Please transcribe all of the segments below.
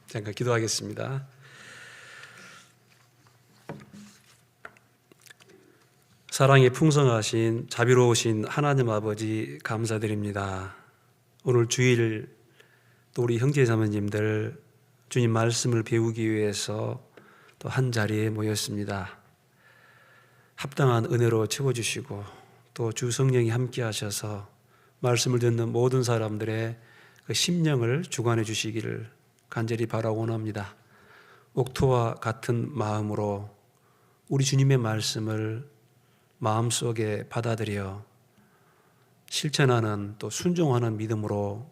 잠깐 기도하겠습니다. 사랑이 풍성하신 자비로우신 하나님 아버지 감사드립니다. 오늘 주일 또 우리 형제 자매님들 주님 말씀을 배우기 위해서 또 한 자리에 모였습니다. 합당한 은혜로 채워주시고 또 주 성령이 함께 하셔서 말씀을 듣는 모든 사람들의 그 심령을 주관해 주시기를 간절히 바라고 원합니다. 옥토와 같은 마음으로 우리 주님의 말씀을 마음속에 받아들여 실천하는 또 순종하는 믿음으로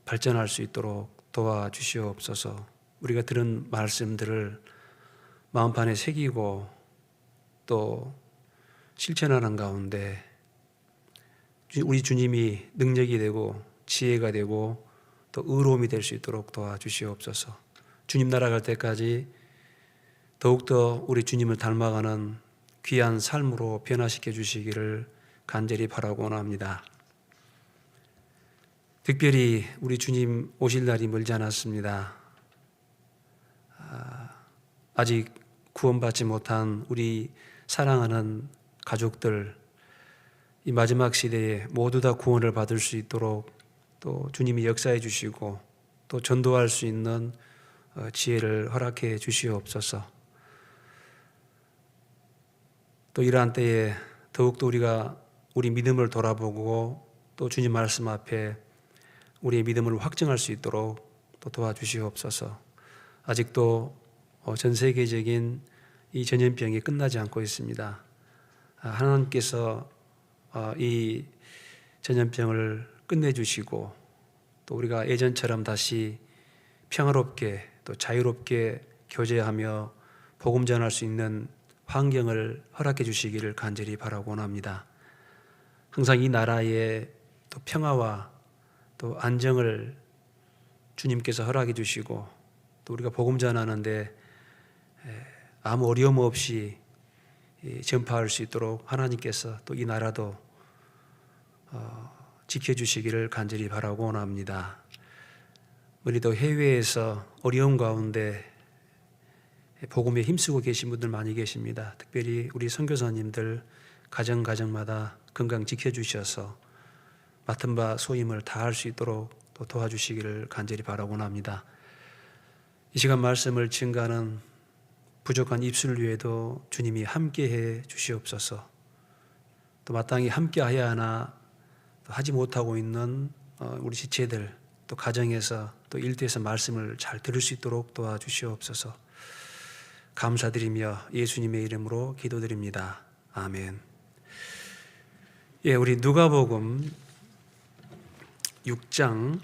발전할 수 있도록 도와주시옵소서. 우리가 들은 말씀들을 마음판에 새기고 또 실천하는 가운데 우리 주님이 능력이 되고 지혜가 되고 또 의로움이 될 수 있도록 도와주시옵소서. 주님 나라 갈 때까지 더욱더 우리 주님을 닮아가는 귀한 삶으로 변화시켜 주시기를 간절히 바라고 원합니다. 특별히 우리 주님 오실 날이 멀지 않았습니다. 아직 구원받지 못한 우리 사랑하는 가족들, 이 마지막 시대에 모두 다 구원을 받을 수 있도록 또 주님이 역사해 주시고 또 전도할 수 있는 지혜를 허락해 주시옵소서. 또 이러한 때에 더욱더 우리가 우리 믿음을 돌아보고 또 주님 말씀 앞에 우리의 믿음을 확증할 수 있도록 또 도와주시옵소서. 아직도 전 세계적인 이 전염병이 끝나지 않고 있습니다. 하나님께서 이 전염병을 끝내주시고 또 우리가 예전처럼 다시 평화롭게 또 자유롭게 교제하며 복음 전할 수 있는 환경을 허락해 주시기를 간절히 바라고 원합니다. 항상 이 나라에 또 평화와 또 안정을 주님께서 허락해 주시고 또 우리가 복음 전하는데 아무 어려움 없이 전파할 수 있도록 하나님께서 또 이 나라도 지켜주시기를 간절히 바라고 원합니다. 우리도 해외에서 어려움 가운데 복음에 힘쓰고 계신 분들 많이 계십니다. 특별히 우리 선교사님들 가정마다 건강 지켜주셔서 맡은 바 소임을 다할 수 있도록 또 도와주시기를 간절히 바라고 원합니다. 이 시간 말씀을 증가하는 부족한 입술 위에도 주님이 함께해 주시옵소서. 또 마땅히 함께해야 하나 또 하지 못하고 있는 우리 지체들 또 가정에서 또 일터에서 말씀을 잘 들을 수 있도록 도와주시옵소서. 감사드리며 예수님의 이름으로 기도드립니다. 아멘. 예, 우리 누가복음 6장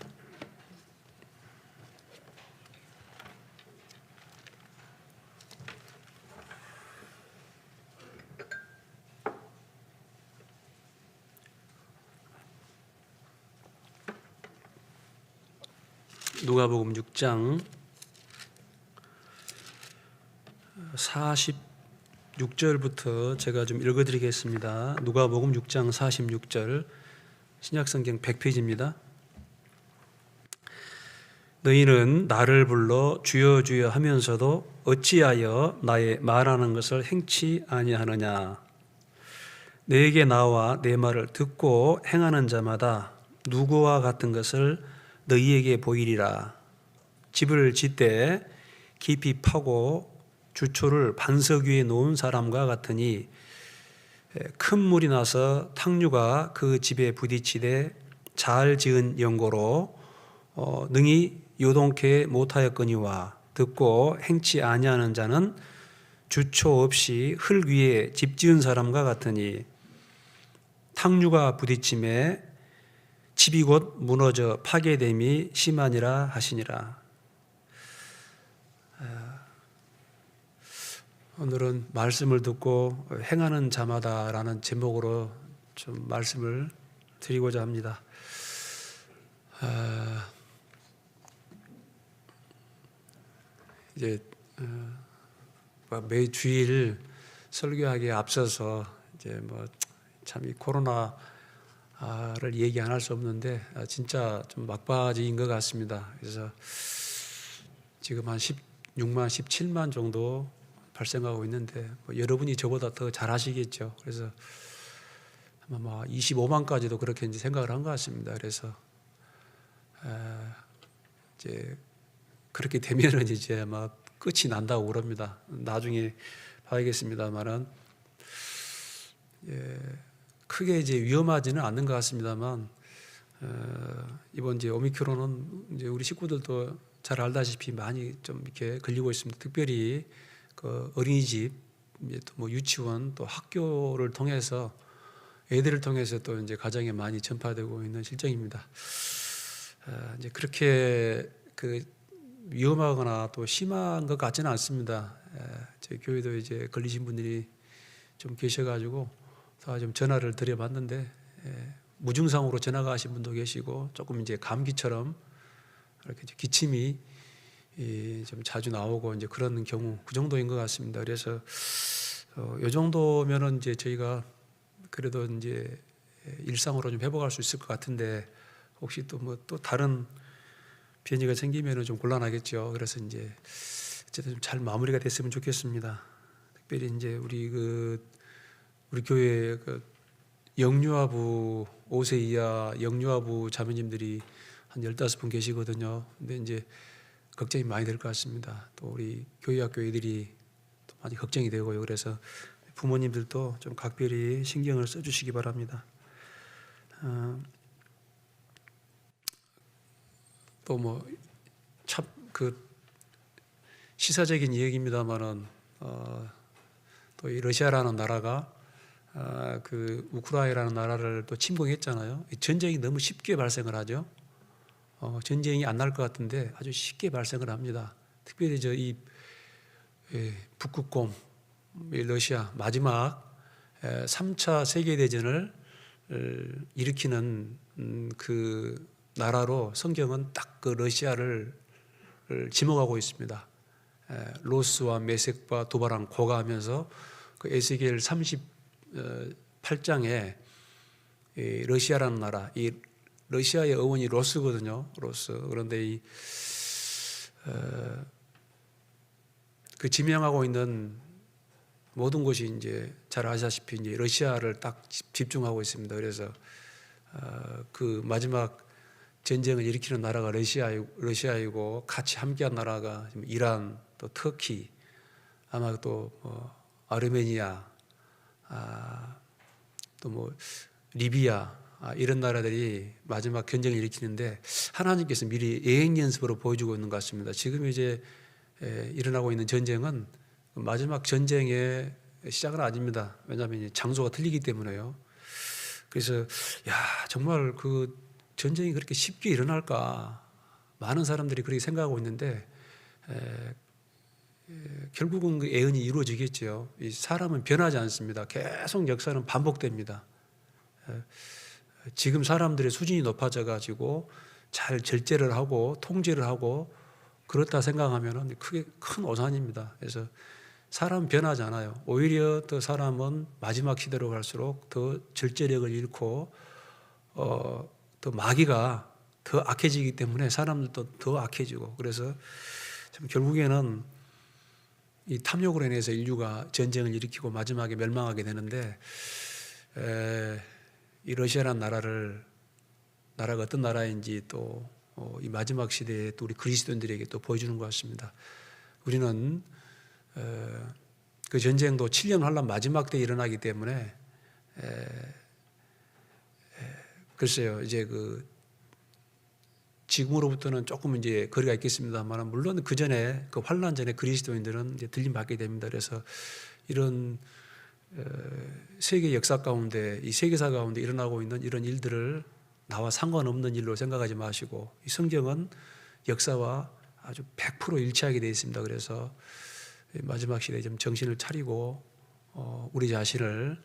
누가복음 6장 46절부터 제가 좀 읽어드리겠습니다. 누가복음 6장 46절 신약성경 100페이지입니다. 너희는 나를 불러 주여 주여 하면서도 어찌하여 나의 말하는 것을 행치 아니하느냐. 내게 나와 내 말을 듣고 행하는 자마다 누구와 같은 것을 너희에게 보이리라. 집을 짓되 깊이 파고 주초를 반석 위에 놓은 사람과 같으니 큰 물이 나서 탕류가 그 집에 부딪히되 잘 지은 연고로 능히 요동케 못하였거니와 듣고 행치 아니하는 자는 주초 없이 흙 위에 집 지은 사람과 같으니 탕류가 부딪힘에 집이 곧 무너져 파괴됨이 심하니라 하시니라. 오늘은 말씀을 듣고 행하는 자마다라는 제목으로 좀 말씀을 드리고자 합니다. 이제 매 주일 설교하기에 앞서서 이제 뭐 참 이 코로나를 얘기 안 할 수 없는데 진짜 좀 막바지인 것 같습니다. 그래서 지금 한 16만, 17만 정도 발생하고 있는데 여러분이 저보다 더 잘 아시겠죠. 그래서 아마 25만까지도 그렇게 이제 생각을 한 것 같습니다. 그래서 이제 그렇게 되면은 이제 아마 끝이 난다고 그럽니다. 나중에 봐야겠습니다만은 크게 이제 위험하지는 않는 것 같습니다만 이번 이제 오미크론은 이제 우리 식구들도 잘 알다시피 많이 좀 이렇게 걸리고 있습니다. 특별히 그 어린이집, 이제 또 뭐 유치원, 또 학교를 통해서 애들을 통해서 또 이제 가정에 많이 전파되고 있는 실정입니다. 이제 그렇게 그 위험하거나 또 심한 것 같지는 않습니다. 저희 교회도 이제 걸리신 분들이 좀 계셔가지고 다 좀 전화를 드려봤는데 무증상으로 전화가 하신 분도 계시고 조금 이제 감기처럼 이렇게 기침이 좀 자주 나오고 이제 그런 경우 그 정도인 것 같습니다. 그래서 이 정도면은 이제 저희가 그래도 이제 일상으로 좀 회복할 수 있을 것 같은데 혹시 또 뭐 또 다른 변이가 생기면은 좀 곤란하겠죠. 그래서 이제 어쨌든 좀 잘 마무리가 됐으면 좋겠습니다. 특별히 이제 우리 교회 그 영유아부 5세 이하 영유아부 자매님들이 한 15분 계시거든요. 근데 이제 걱정이 많이 될 것 같습니다. 또 우리 교회 학교 애들이 또 많이 걱정이 되고요. 그래서 부모님들도 좀 각별히 신경을 써주시기 바랍니다. 또 뭐 참 그 시사적인 이야기입니다만은 또 이 러시아라는 나라가 그 우크라이나라는 나라를 또 침공했잖아요. 전쟁이 너무 쉽게 발생을 하죠. 전쟁이 안 날 것 같은데 아주 쉽게 발생을 합니다. 특별히 이 북극곰, 러시아 마지막 3차 세계대전을 일으키는 그 나라로 성경은 딱 그 러시아를 지목하고 있습니다. 로스와 메섹과 도바랑 고가하면서 그 에스겔 38장에 러시아라는 나라, 이 러시아의 어원이 로스거든요. 로스. 그런데 그 지명하고 있는 모든 곳이 이제 잘 아시다시피 이제 러시아를 딱 집중하고 있습니다. 그래서 그 마지막 전쟁을 일으키는 나라가 러시아이고 같이 함께한 나라가 이란, 또 터키, 아마 또 아르메니아, 또 뭐 리비아 이런 나라들이 마지막 전쟁을 일으키는데 하나님께서 미리 예행 연습으로 보여주고 있는 것 같습니다. 지금 이제 일어나고 있는 전쟁은 마지막 전쟁의 시작은 아닙니다. 왜냐하면 장소가 틀리기 때문에요. 그래서 야 정말 그 전쟁이 그렇게 쉽게 일어날까 많은 사람들이 그렇게 생각하고 있는데 결국은 그 예언이 이루어지겠죠. 이 사람은 변하지 않습니다. 계속 역사는 반복됩니다. 지금 사람들의 수준이 높아져 가지고 잘 절제를 하고 통제를 하고 그렇다 생각하면 크게 큰 오산입니다. 그래서 사람은 변하지 않아요. 오히려 더 사람은 마지막 시대로 갈수록 더 절제력을 잃고 더 마귀가 더 악해지기 때문에 사람들도 더 악해지고 그래서 참 결국에는 이 탐욕으로 인해서 인류가 전쟁을 일으키고 마지막에 멸망하게 되는데 이 러시아라는 나라가 어떤 나라인지 또 이 마지막 시대에 또 우리 그리스도인들에게 또 보여주는 것 같습니다. 우리는 그 전쟁도 7년 환란 마지막 때 일어나기 때문에 글쎄요 이제 그 지금으로부터는 조금 이제 거리가 있겠습니다만 물론 그 전에 그 환란 전에 그리스도인들은 이제 들림 받게 됩니다. 그래서 이런 세계 역사 가운데 이 세계사 가운데 일어나고 있는 이런 일들을 나와 상관없는 일로 생각하지 마시고 이 성경은 역사와 아주 100% 일치하게 되어 있습니다. 그래서 마지막 시대에 좀 정신을 차리고 우리 자신을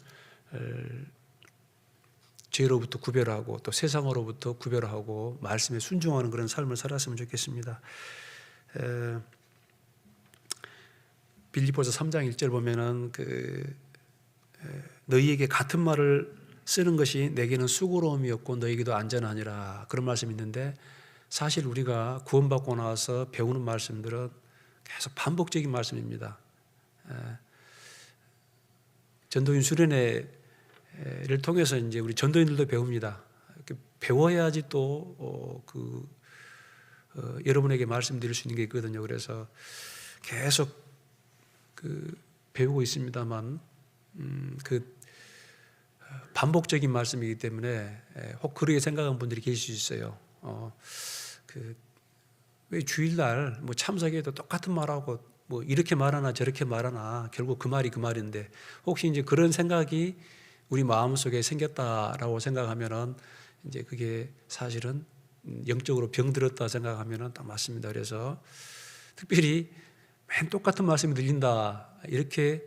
죄로부터 구별하고 또 세상으로부터 구별하고 말씀에 순종하는 그런 삶을 살았으면 좋겠습니다. 빌립보서 3장 1절 보면은 너희에게 같은 말을 쓰는 것이 내게는 수고로움이었고 너희에게도 안전하니라 그런 말씀이 있는데 사실 우리가 구원받고 나서 배우는 말씀들은 계속 반복적인 말씀입니다. 전도인 수련회를 통해서 이제 우리 전도인들도 배웁니다. 배워야지 또 여러분에게 말씀드릴 수 있는 게 있거든요. 그래서 계속 배우고 있습니다만 반복적인 말씀이기 때문에 혹 그렇게 생각하는 분들이 계실 수 있어요. 왜 주일날 뭐 참석해도 똑같은 말하고 뭐 이렇게 말하나 저렇게 말하나 결국 그 말이 그 말인데, 혹시 이제 그런 생각이 우리 마음속에 생겼다라고 생각하면은 이제 그게 사실은 영적으로 병들었다 생각하면은 딱 맞습니다. 그래서 특별히 맨 똑같은 말씀이 들린다 이렇게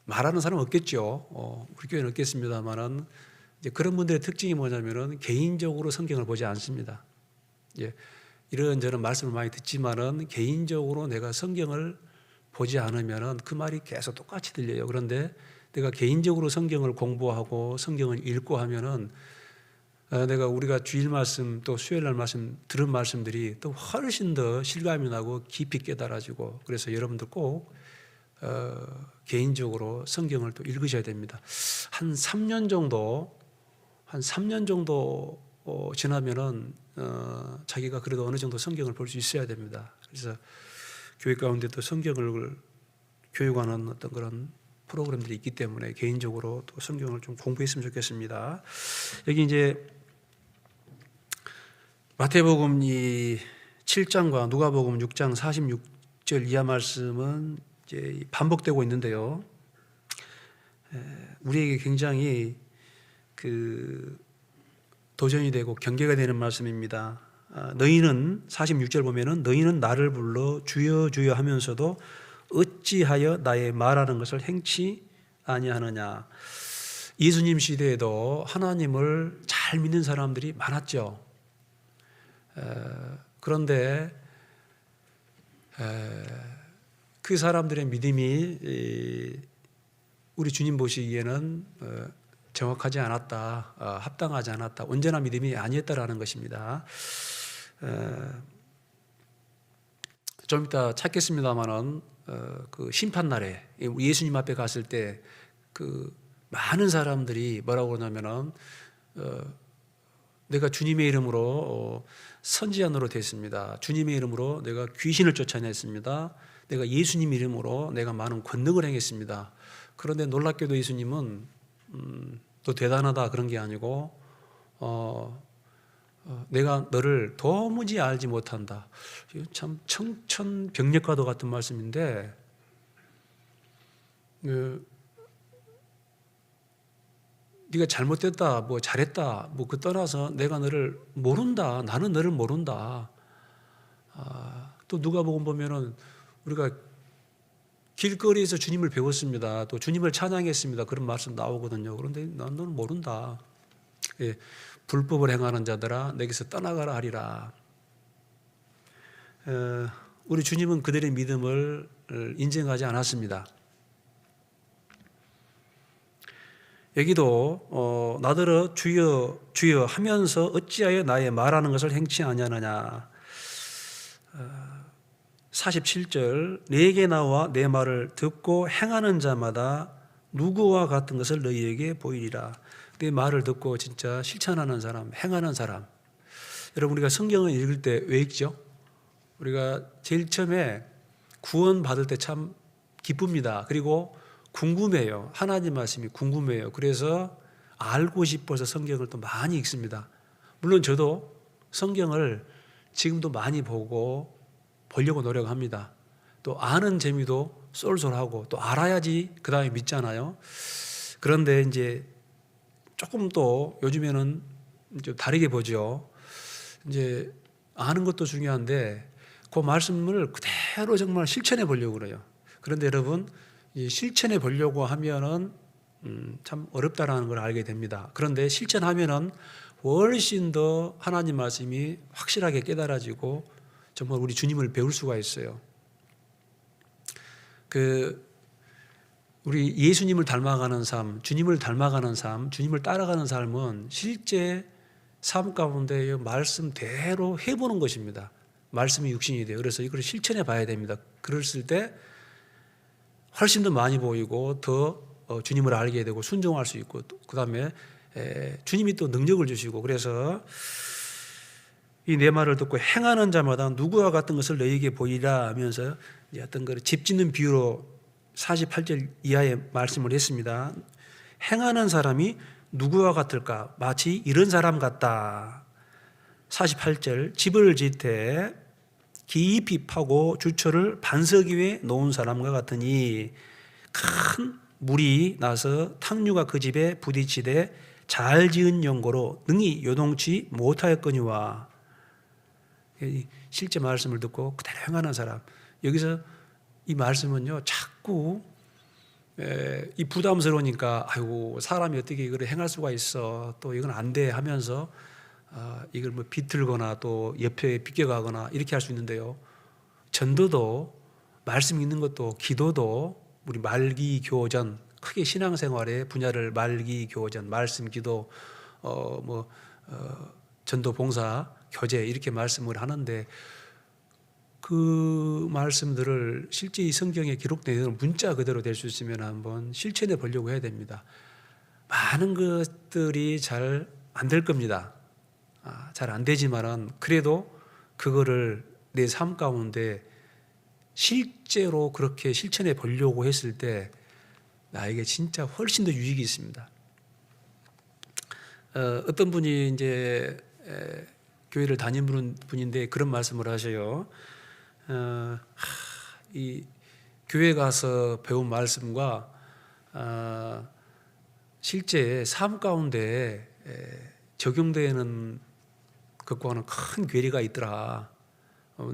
말하는 사람은 없겠죠. 우리 교회는 없겠습니다만은 이제 그런 분들의 특징이 뭐냐면은 개인적으로 성경을 보지 않습니다. 이런저런 말씀을 많이 듣지만은 개인적으로 내가 성경을 보지 않으면은 그 말이 계속 똑같이 들려요. 그런데 내가 개인적으로 성경을 공부하고 성경을 읽고 하면은 우리가 주일 말씀 또 수요일 날 말씀 들은 말씀들이 또 훨씬 더 실감이 나고 깊이 깨달아지고, 그래서 여러분들 꼭 개인적으로 성경을 또 읽으셔야 됩니다. 한 3년 정도 지나면은 자기가 그래도 어느 정도 성경을 볼 수 있어야 됩니다. 그래서 교회 가운데 또 성경을 교육하는 어떤 그런 프로그램들이 있기 때문에 개인적으로 또 성경을 좀 공부했으면 좋겠습니다. 여기 이제 마태복음 7장과 누가복음 6장 46절 이하 말씀은 이제 반복되고 있는데요. 우리에게 굉장히 도전이 되고 경계가 되는 말씀입니다. 너희는 46절 보면은 너희는 나를 불러 주여 주여 하면서도 어찌하여 나의 말하는 것을 행치 아니하느냐. 예수님 시대에도 하나님을 잘 믿는 사람들이 많았죠. 그런데 그 사람들의 믿음이 우리 주님 보시기에는 정확하지 않았다, 합당하지 않았다, 온전한 믿음이 아니었다라는 것입니다. 좀 이따 찾겠습니다만은 그 심판날에 예수님 앞에 갔을 때 많은 사람들이 뭐라고 그러냐면은 내가 주님의 이름으로 선지자노로 됐습니다. 주님의 이름으로 내가 귀신을 쫓아냈습니다. 내가 예수님 이름으로 내가 많은 권능을 행했습니다. 그런데 놀랍게도 예수님은 또 대단하다 그런 게 아니고 내가 너를 도무지 알지 못한다. 참 청천벽력과도 같은 말씀인데 네가 잘못됐다, 뭐 잘했다, 뭐 그 떠나서 내가 너를 모른다. 나는 너를 모른다. 또 누가복음 보면은 우리가 길거리에서 주님을 배웠습니다. 또 주님을 찬양했습니다. 그런 말씀 나오거든요. 그런데 난 너를 모른다. 불법을 행하는 자들아 내게서 떠나가라 하리라. 우리 주님은 그들의 믿음을 인정하지 않았습니다. 여기도 나더러 주여 주여 하면서 어찌하여 나의 말하는 것을 행치 아니하느냐. 47절 내게 나와 내 말을 듣고 행하는 자마다 누구와 같은 것을 너희에게 보이리라. 내 말을 듣고 진짜 실천하는 사람, 행하는 사람. 여러분 우리가 성경을 읽을 때 왜 읽죠? 우리가 제일 처음에 구원 받을 때 참 기쁩니다. 그리고 궁금해요. 하나님 말씀이 궁금해요. 그래서 알고 싶어서 성경을 또 많이 읽습니다. 물론 저도 성경을 지금도 많이 보려고 노력합니다. 또 아는 재미도 쏠쏠하고 또 알아야지 그 다음에 믿잖아요. 그런데 이제 조금 또 요즘에는 좀 다르게 보죠. 이제 아는 것도 중요한데 그 말씀을 그대로 정말 실천해 보려고 그래요. 그런데 여러분 실천해 보려고 하면은 참 어렵다라는 걸 알게 됩니다. 그런데 실천하면은 훨씬 더 하나님 말씀이 확실하게 깨달아지고 정말 우리 주님을 배울 수가 있어요. 우리 예수님을 닮아가는 삶, 주님을 닮아가는 삶, 주님을 따라가는 삶은 실제 삶 가운데 말씀대로 해보는 것입니다. 말씀이 육신이 돼요. 그래서 이걸 실천해 봐야 됩니다. 그랬을 때 훨씬 더 많이 보이고 더 주님을 알게 되고 순종할 수 있고, 그 다음에 주님이 또 능력을 주시고, 그래서 이 내 말을 듣고 행하는 자마다 누구와 같은 것을 너희에게 보이라 하면서 어떤 그 집 짓는 비유로 48절 이하의 말씀을 했습니다. 행하는 사람이 누구와 같을까? 마치 이런 사람 같다. 48절 집을 짓되 깊이 파고 주초를 반석 위에 놓은 사람과 같으니 큰 물이 나서 탕류가 그 집에 부딪히되 잘 지은 연고로 능히 요동치 못하였거니와. 실제 말씀을 듣고 그대로 행하는 사람. 여기서 이 말씀은요, 자꾸 이 부담스러우니까 아이고 사람이 어떻게 이걸 행할 수가 있어, 또 이건 안 돼 하면서 이걸 뭐 비틀거나 또 옆에 비껴가거나 이렇게 할 수 있는데요, 전도도 말씀 읽는 것도 기도도 우리 말기 교전, 크게 신앙생활의 분야를 말기 교전, 말씀 기도, 전도 봉사 교제 이렇게 말씀을 하는데, 그 말씀들을 실제 이 성경에 기록된 문자 그대로 될 수 있으면 한번 실천해 보려고 해야 됩니다. 많은 것들이 잘 안 될 겁니다. 잘 안 되지만은 그래도 그거를 내 삶 가운데 실제로 그렇게 실천해 보려고 했을 때 나에게 진짜 훨씬 더 유익이 있습니다. 어떤 분이 이제 교회를 다니는 분인데 그런 말씀을 하셔요. 이 교회 가서 배운 말씀과 실제 삶 가운데 적용되는 것과는 큰 괴리가 있더라.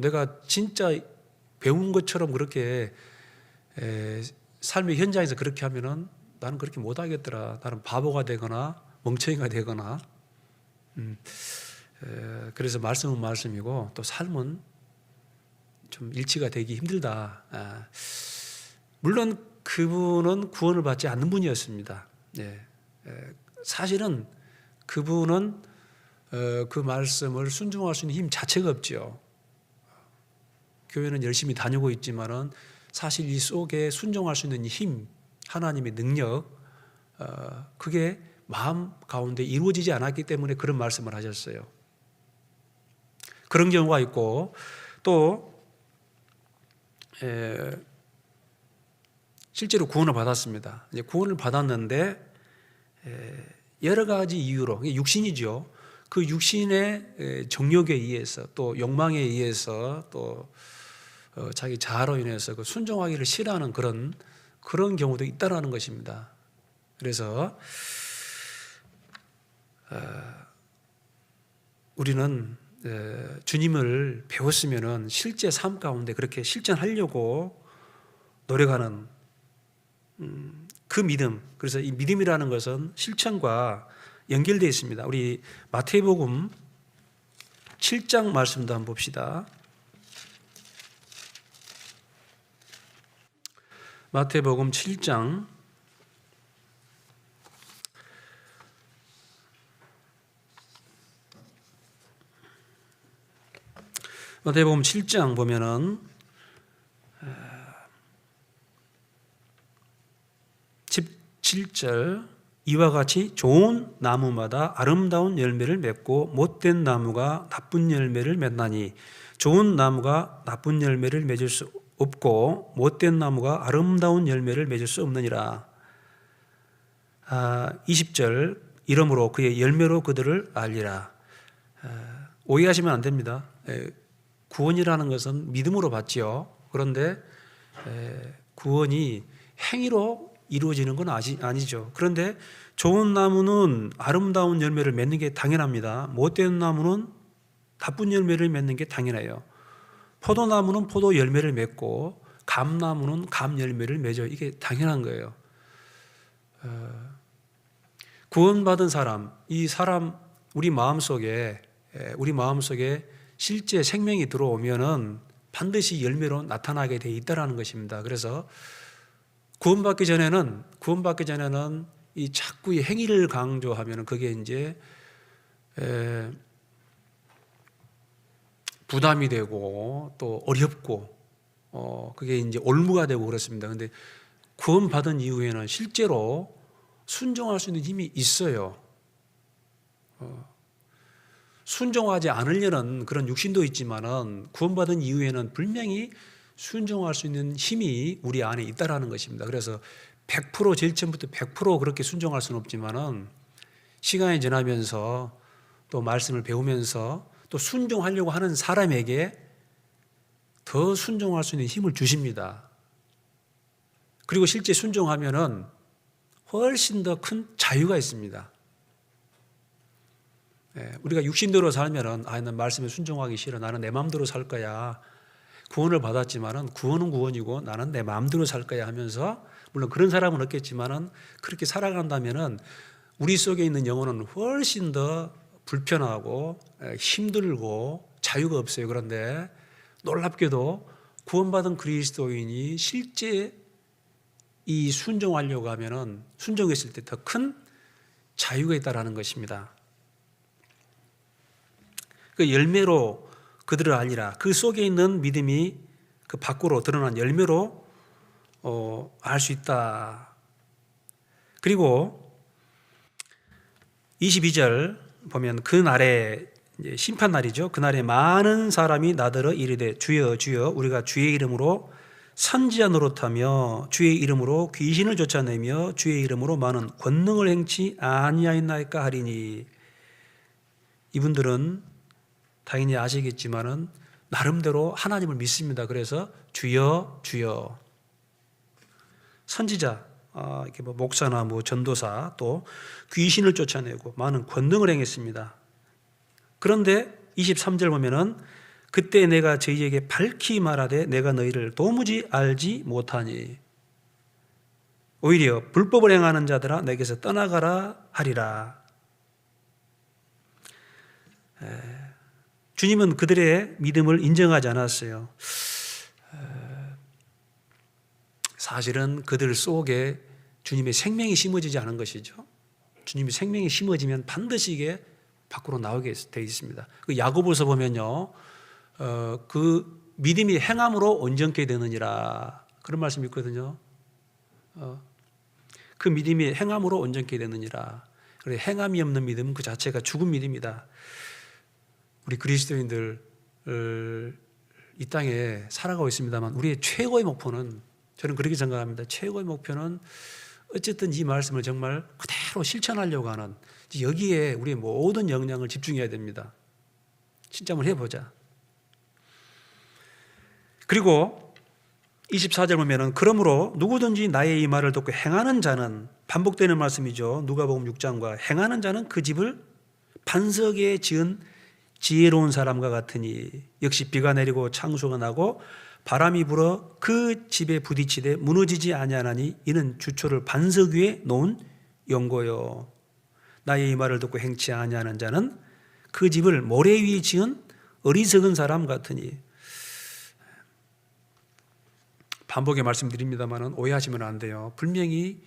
내가 진짜 배운 것처럼 그렇게 삶의 현장에서 그렇게 하면은 나는 그렇게 못하겠더라. 나는 바보가 되거나 멍청이가 되거나. 그래서 말씀은 말씀이고 또 삶은 좀 일치가 되기 힘들다. 물론 그분은 구원을 받지 않는 분이었습니다. 사실은 그분은 그 말씀을 순종할 수 있는 힘 자체가 없죠. 교회는 열심히 다니고 있지만은 사실 이 속에 순종할 수 있는 힘, 하나님의 능력, 그게 마음 가운데 이루어지지 않았기 때문에 그런 말씀을 하셨어요. 그런 경우가 있고, 또 실제로 구원을 받았습니다. 이제 구원을 받았는데 여러 가지 이유로, 육신이죠. 그 육신의 정욕에 의해서, 또 욕망에 의해서, 또 자기 자아로 인해서 그 순종하기를 싫어하는 그런 경우도 있다라는 것입니다. 그래서 우리는 주님을 배웠으면은 실제 삶 가운데 그렇게 실천하려고 노력하는 그 믿음. 그래서 이 믿음이라는 것은 실천과 연결되어 있습니다. 우리 마태복음 7장 말씀도 한번 봅시다. 마태복음 7장 마태복음 7장 보면은 17절, 이와 같이 좋은 나무마다 아름다운 열매를 맺고 못된 나무가 나쁜 열매를 맺나니 좋은 나무가 나쁜 열매를 맺을 수 없고 못된 나무가 아름다운 열매를 맺을 수 없느니라. 20절, 이러므로 그의 열매로 그들을 알리라. 오해하시면 안 됩니다. 구원이라는 것은 믿음으로 받지요. 그런데 구원이 행위로 이루어지는 건 아니죠. 그런데 좋은 나무는 아름다운 열매를 맺는 게 당연합니다. 못된 나무는 나쁜 열매를 맺는 게 당연해요. 포도나무는 포도 열매를 맺고 감나무는 감 열매를 맺어. 이게 당연한 거예요. 구원받은 사람, 이 사람 우리 마음속에 실제 생명이 들어오면은 반드시 열매로 나타나게 돼 있다라는 것입니다. 그래서 구원받기 전에는 이 자꾸 이 행위를 강조하면은 그게 이제 부담이 되고 또 어렵고 그게 이제 올무가 되고 그렇습니다. 근데 구원받은 이후에는 실제로 순종할 수 있는 힘이 있어요. 순종하지 않으려는 그런 육신도 있지만은 구원받은 이후에는 분명히 순종할 수 있는 힘이 우리 안에 있다라는 것입니다. 그래서 100% 제일 처음부터 100% 그렇게 순종할 수는 없지만은 시간이 지나면서 또 말씀을 배우면서 또 순종하려고 하는 사람에게 더 순종할 수 있는 힘을 주십니다. 그리고 실제 순종하면은 훨씬 더 큰 자유가 있습니다. 우리가 육신대로 살면은 나는 말씀에 순종하기 싫어. 나는 내 마음대로 살 거야. 구원을 받았지만은 구원은 구원이고 나는 내 마음대로 살 거야 하면서 물론 그런 사람은 없겠지만은 그렇게 살아간다면은 우리 속에 있는 영혼은 훨씬 더 불편하고 힘들고 자유가 없어요. 그런데 놀랍게도 구원받은 그리스도인이 실제 이 순종하려고 하면은 순종했을 때 더 큰 자유가 있다라는 것입니다. 그 열매로 그들을 알리라. 그 속에 있는 믿음이 그 밖으로 드러난 열매로 알 수 있다. 그리고 22절 보면 그 날에 이제 심판 날이죠. 그날에 많은 사람이 나더러 이르되 주여 주여 우리가 주의 이름으로 선지자 노릇하며 주의 이름으로 귀신을 쫓아내며 주의 이름으로 많은 권능을 행치 아니하였나이까 하리니. 이분들은 당연히 아시겠지만은 나름대로 하나님을 믿습니다. 그래서 주여 주여 선지자 이렇게 뭐 목사나 뭐 전도사 또 귀신을 쫓아내고 많은 권능을 행했습니다. 그런데 23절 보면은 그때 내가 저희에게 밝히 말하되 내가 너희를 도무지 알지 못하니 오히려 불법을 행하는 자들아 내게서 떠나가라 하리라. 주님은 그들의 믿음을 인정하지 않았어요. 사실은 그들 속에 주님의 생명이 심어지지 않은 것이죠. 주님의 생명이 심어지면 반드시 이게 밖으로 나오게 되어 있습니다. 그 야고보서 보면요, 그 믿음이 행함으로 온전케 되느니라 그런 말씀이 있거든요. 그 믿음이 행함으로 온전케 되느니라. 그래 행함이 없는 믿음 그 자체가 죽은 믿음이다. 우리 그리스도인들 이 땅에 살아가고 있습니다만 우리의 최고의 목표는 저는 그렇게 생각합니다. 최고의 목표는 어쨌든 이 말씀을 정말 그대로 실천하려고 하는 여기에 우리의 모든 역량을 집중해야 됩니다. 진짜 한번 해보자. 그리고 24절 보면은 그러므로 누구든지 나의 이 말을 듣고 행하는 자는 반복되는 말씀이죠. 누가복음 6장과 행하는 자는 그 집을 반석에 지은 지혜로운 사람과 같으니 역시 비가 내리고 창수가 나고 바람이 불어 그 집에 부딪히되 무너지지 아니하나니 이는 주초를 반석 위에 놓은 용고요. 나의 이 말을 듣고 행치 아니하는 자는 그 집을 모래 위에 지은 어리석은 사람 같으니. 반복의 말씀드립니다만 오해하시면 안 돼요. 분명히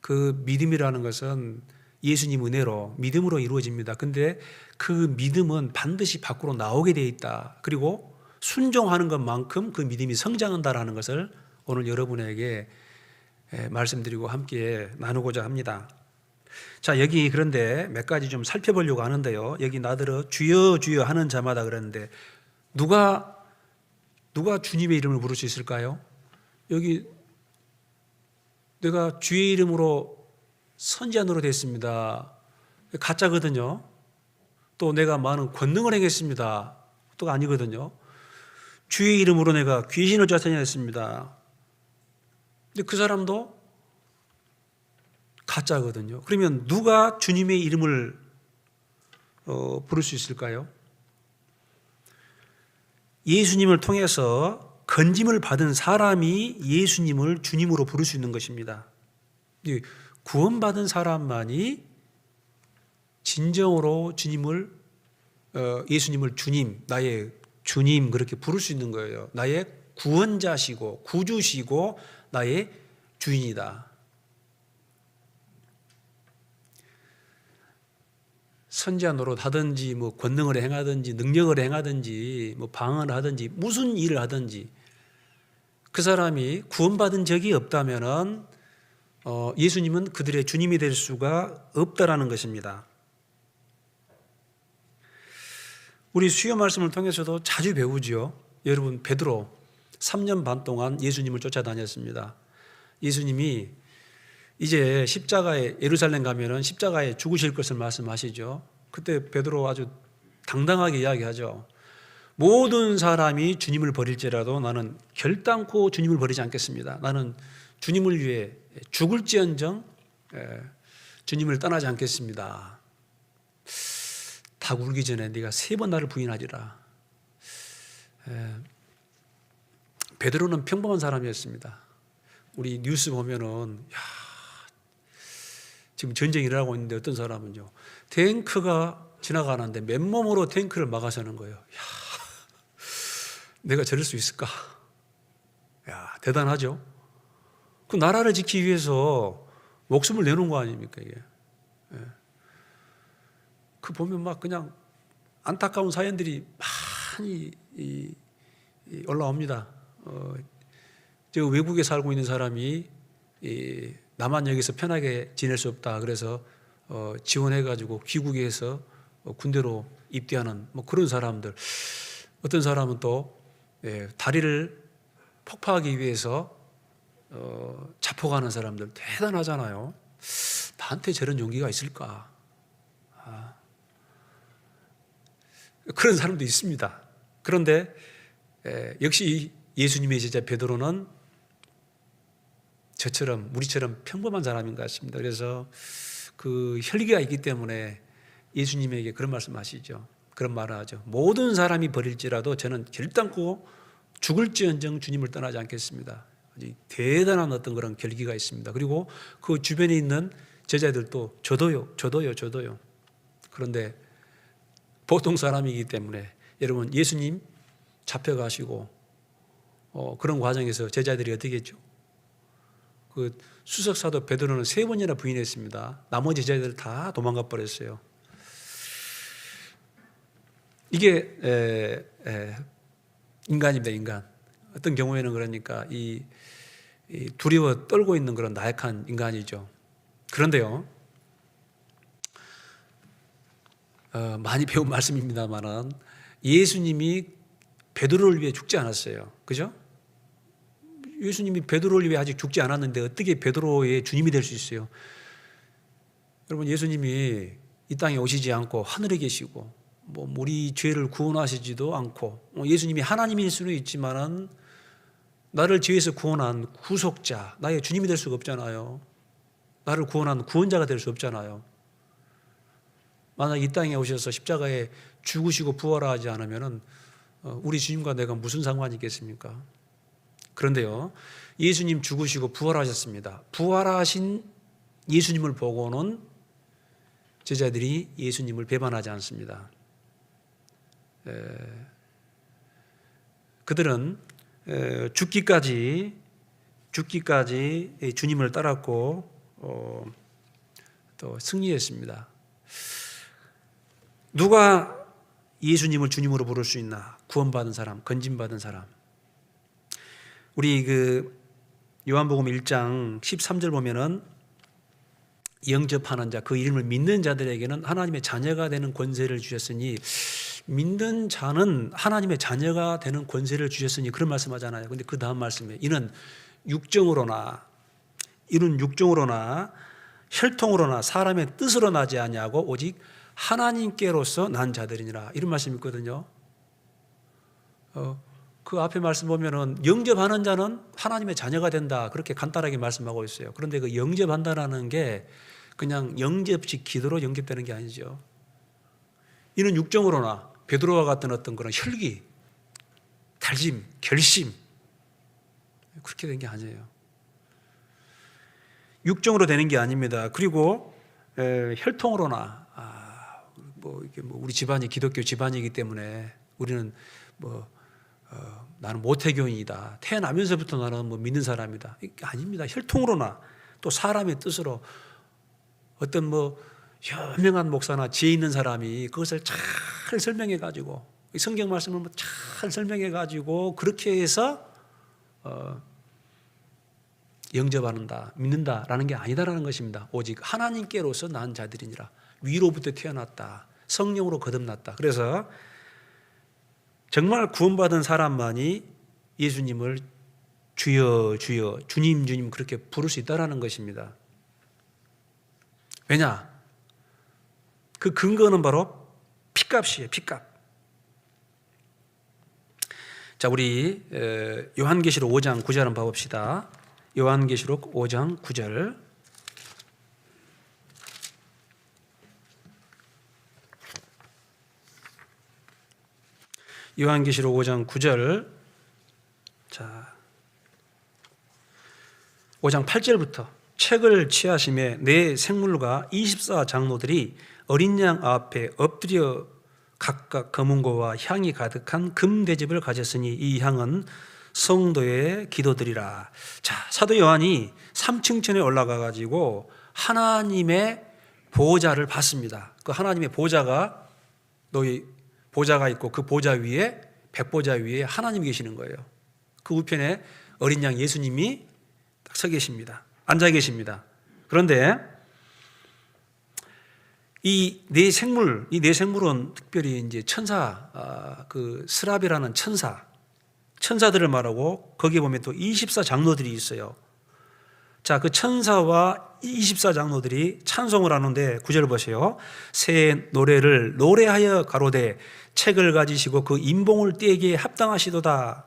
그 믿음이라는 것은 예수님 은혜로 믿음으로 이루어집니다. 근데 그 믿음은 반드시 밖으로 나오게 되어 있다. 그리고 순종하는 것만큼 그 믿음이 성장한다라는 것을 오늘 여러분에게 말씀드리고 함께 나누고자 합니다. 자, 여기 그런데 몇 가지 좀 살펴보려고 하는데요. 여기 나더러 주여 주여 하는 자마다 그러는데 누가 주님의 이름을 부를 수 있을까요? 여기 내가 주의 이름으로 선지자 노릇했습니다. 가짜거든요. 또 내가 많은 권능을 행했습니다. 또 아니거든요. 주의 이름으로 내가 귀신을 쫓아냈습니다. 근데 그 사람도 가짜거든요. 그러면 누가 주님의 이름을 부를 수 있을까요? 예수님을 통해서 건짐을 받은 사람이 예수님을 주님으로 부를 수 있는 것입니다. 구원받은 사람만이 진정으로 예수님을 주님, 나의 주님 그렇게 부를 수 있는 거예요. 나의 구원자시고 구주시고 나의 주인이다. 선지자 노릇 하든지 뭐 권능을 행하든지 능력을 행하든지 뭐 방언을 하든지 무슨 일을 하든지 그 사람이 구원받은 적이 없다면은 예수님은 그들의 주님이 될 수가 없다라는 것입니다. 우리 수요 말씀을 통해서도 자주 배우지요. 여러분, 베드로 3년 반 동안 예수님을 쫓아다녔습니다. 예수님이 이제 십자가에 예루살렘 가면은 십자가에 죽으실 것을 말씀하시죠. 그때 베드로 아주 당당하게 이야기하죠. 모든 사람이 주님을 버릴지라도 나는 결단코 주님을 버리지 않겠습니다. 나는 주님을 위해 죽을지언정 주님을 떠나지 않겠습니다. 다 울기 전에 네가 3번 나를 부인하리라. 베드로는 평범한 사람이었습니다. 우리 뉴스 보면은 지금 전쟁이 일어나고 있는데 어떤 사람은요, 탱크가 지나가는데 맨몸으로 탱크를 막아서는 거예요. 내가 저럴 수 있을까? 대단하죠? 그 나라를 지키기 위해서 목숨을 내놓은 거 아닙니까, 이게? 그 보면 막 그냥 안타까운 사연들이 많이 올라옵니다. 저 외국에 살고 있는 사람이 나만 여기서 편하게 지낼 수 없다. 그래서 지원해가지고 귀국해서 군대로 입대하는 뭐 그런 사람들. 어떤 사람은 또 다리를 폭파하기 위해서 자폭하는 사람들 대단하잖아요. 나한테 저런 용기가 있을까? 그런 사람도 있습니다. 그런데 역시 예수님의 제자 베드로는 저처럼 우리처럼 평범한 사람인 것 같습니다. 그래서 그 혈기가 있기 때문에 예수님에게 그런 말씀하시죠. 그런 말을 하죠. 모든 사람이 버릴지라도 저는 결단코 죽을지언정 주님을 떠나지 않겠습니다. 아주 대단한 어떤 그런 결기가 있습니다. 그리고 그 주변에 있는 제자들도 저도요. 그런데 보통 사람이기 때문에 여러분, 예수님 잡혀가시고 그런 과정에서 제자들이 어떻게 했죠? 그 수석사도 베드로는 3번이나 부인했습니다. 나머지 제자들 다 도망가 버렸어요. 이게 인간입니다, 인간. 어떤 경우에는 그러니까 이 두려워 떨고 있는 그런 나약한 인간이죠. 그런데요, 많이 배운 말씀입니다만은 예수님이 베드로를 위해 죽지 않았어요. 그죠? 예수님이 베드로를 위해 아직 죽지 않았는데 어떻게 베드로의 주님이 될 수 있어요? 여러분, 예수님이 이 땅에 오시지 않고 하늘에 계시고 뭐 우리 죄를 구원하시지도 않고 예수님이 하나님일 수는 있지만은 나를 죄에서 구원한 구속자, 나의 주님이 될 수가 없잖아요. 나를 구원한 구원자가 될 수 없잖아요. 만약 이 땅에 오셔서 십자가에 죽으시고 부활하지 않으면은 우리 주님과 내가 무슨 상관이 있겠습니까? 그런데요, 예수님 죽으시고 부활하셨습니다. 부활하신 예수님을 보고는 제자들이 예수님을 배반하지 않습니다. 그들은 죽기까지 주님을 따랐고 또 승리했습니다. 누가 예수님을 주님으로 부를 수 있나? 구원받은 사람, 건진받은 사람. 우리 그 요한복음 1장 13절 보면은 영접하는 자, 그 이름을 믿는 자들에게는 하나님의 자녀가 되는 권세를 주셨으니, 믿는 자는 하나님의 자녀가 되는 권세를 주셨으니, 그런 말씀하잖아요. 그런데 그 다음 말씀에 이는 육정으로나 혈통으로나 사람의 뜻으로 나지 아니하고 오직 하나님께로서 난 자들이니라, 이런 말씀이 있거든요. 그 앞에 말씀 보면은 영접하는 자는 하나님의 자녀가 된다, 그렇게 간단하게 말씀하고 있어요. 그런데 그 영접한다라는 게 그냥 영접식 기도로 영접되는 게 아니죠. 이는 육정으로나, 베드로와 같은 어떤 그런 혈기, 다짐, 결심, 그렇게 된 게 아니에요. 육정으로 되는 게 아닙니다. 그리고 혈통으로나, 이게 우리 집안이 기독교 집안이기 때문에 우리는 나는 모태교인이다, 태어나면서부터 나는 믿는 사람이다, 이게 아닙니다. 혈통으로나 또 사람의 뜻으로 어떤 유명한 목사나 지혜 있는 사람이 그것을 잘 설명해 가지고 성경 말씀을 잘 설명해 가지고 그렇게 해서 영접한다, 믿는다라는 게 아니다라는 것입니다. 오직 하나님께로서 난 자들이니라. 위로부터 태어났다. 성령으로 거듭났다. 그래서 정말 구원받은 사람만이 예수님을 주여 주여 주님 주님 그렇게 부를 수 있다라는 것입니다. 왜냐? 그 근거는 바로 피값이에요. 피값. 자, 우리 요한계시록 5장 9절 한번 봐봅시다. 요한계시록 5장 9절. 요한계시록 5장 9절. 자, 5장 8절부터 책을 취하심에 네 생물과 24장로들이 어린 양 앞에 엎드려 각각 검은고와 향이 가득한 금대접을 가졌으니 이 향은 성도의 기도들이라. 자, 사도 요한이 3층천에 올라가 가지고 하나님의 보좌를 봤습니다. 그 하나님의 보좌가 너희 보좌가 있고 그 보좌 위에 백보좌 위에 하나님이 계시는 거예요. 그 우편에 어린 양 예수님이 딱 서 계십니다. 앉아 계십니다. 그런데 이 네 생물은 특별히 이제 천사, 그 스라비라는 천사들을 말하고 거기에 보면 또 24장로들이 있어요. 자, 그 천사와 24장로들이 찬송을 하는데 9절 보세요. 새 노래를 노래하여 가로되 책을 가지시고 그 인봉을 떼기에 합당하시도다.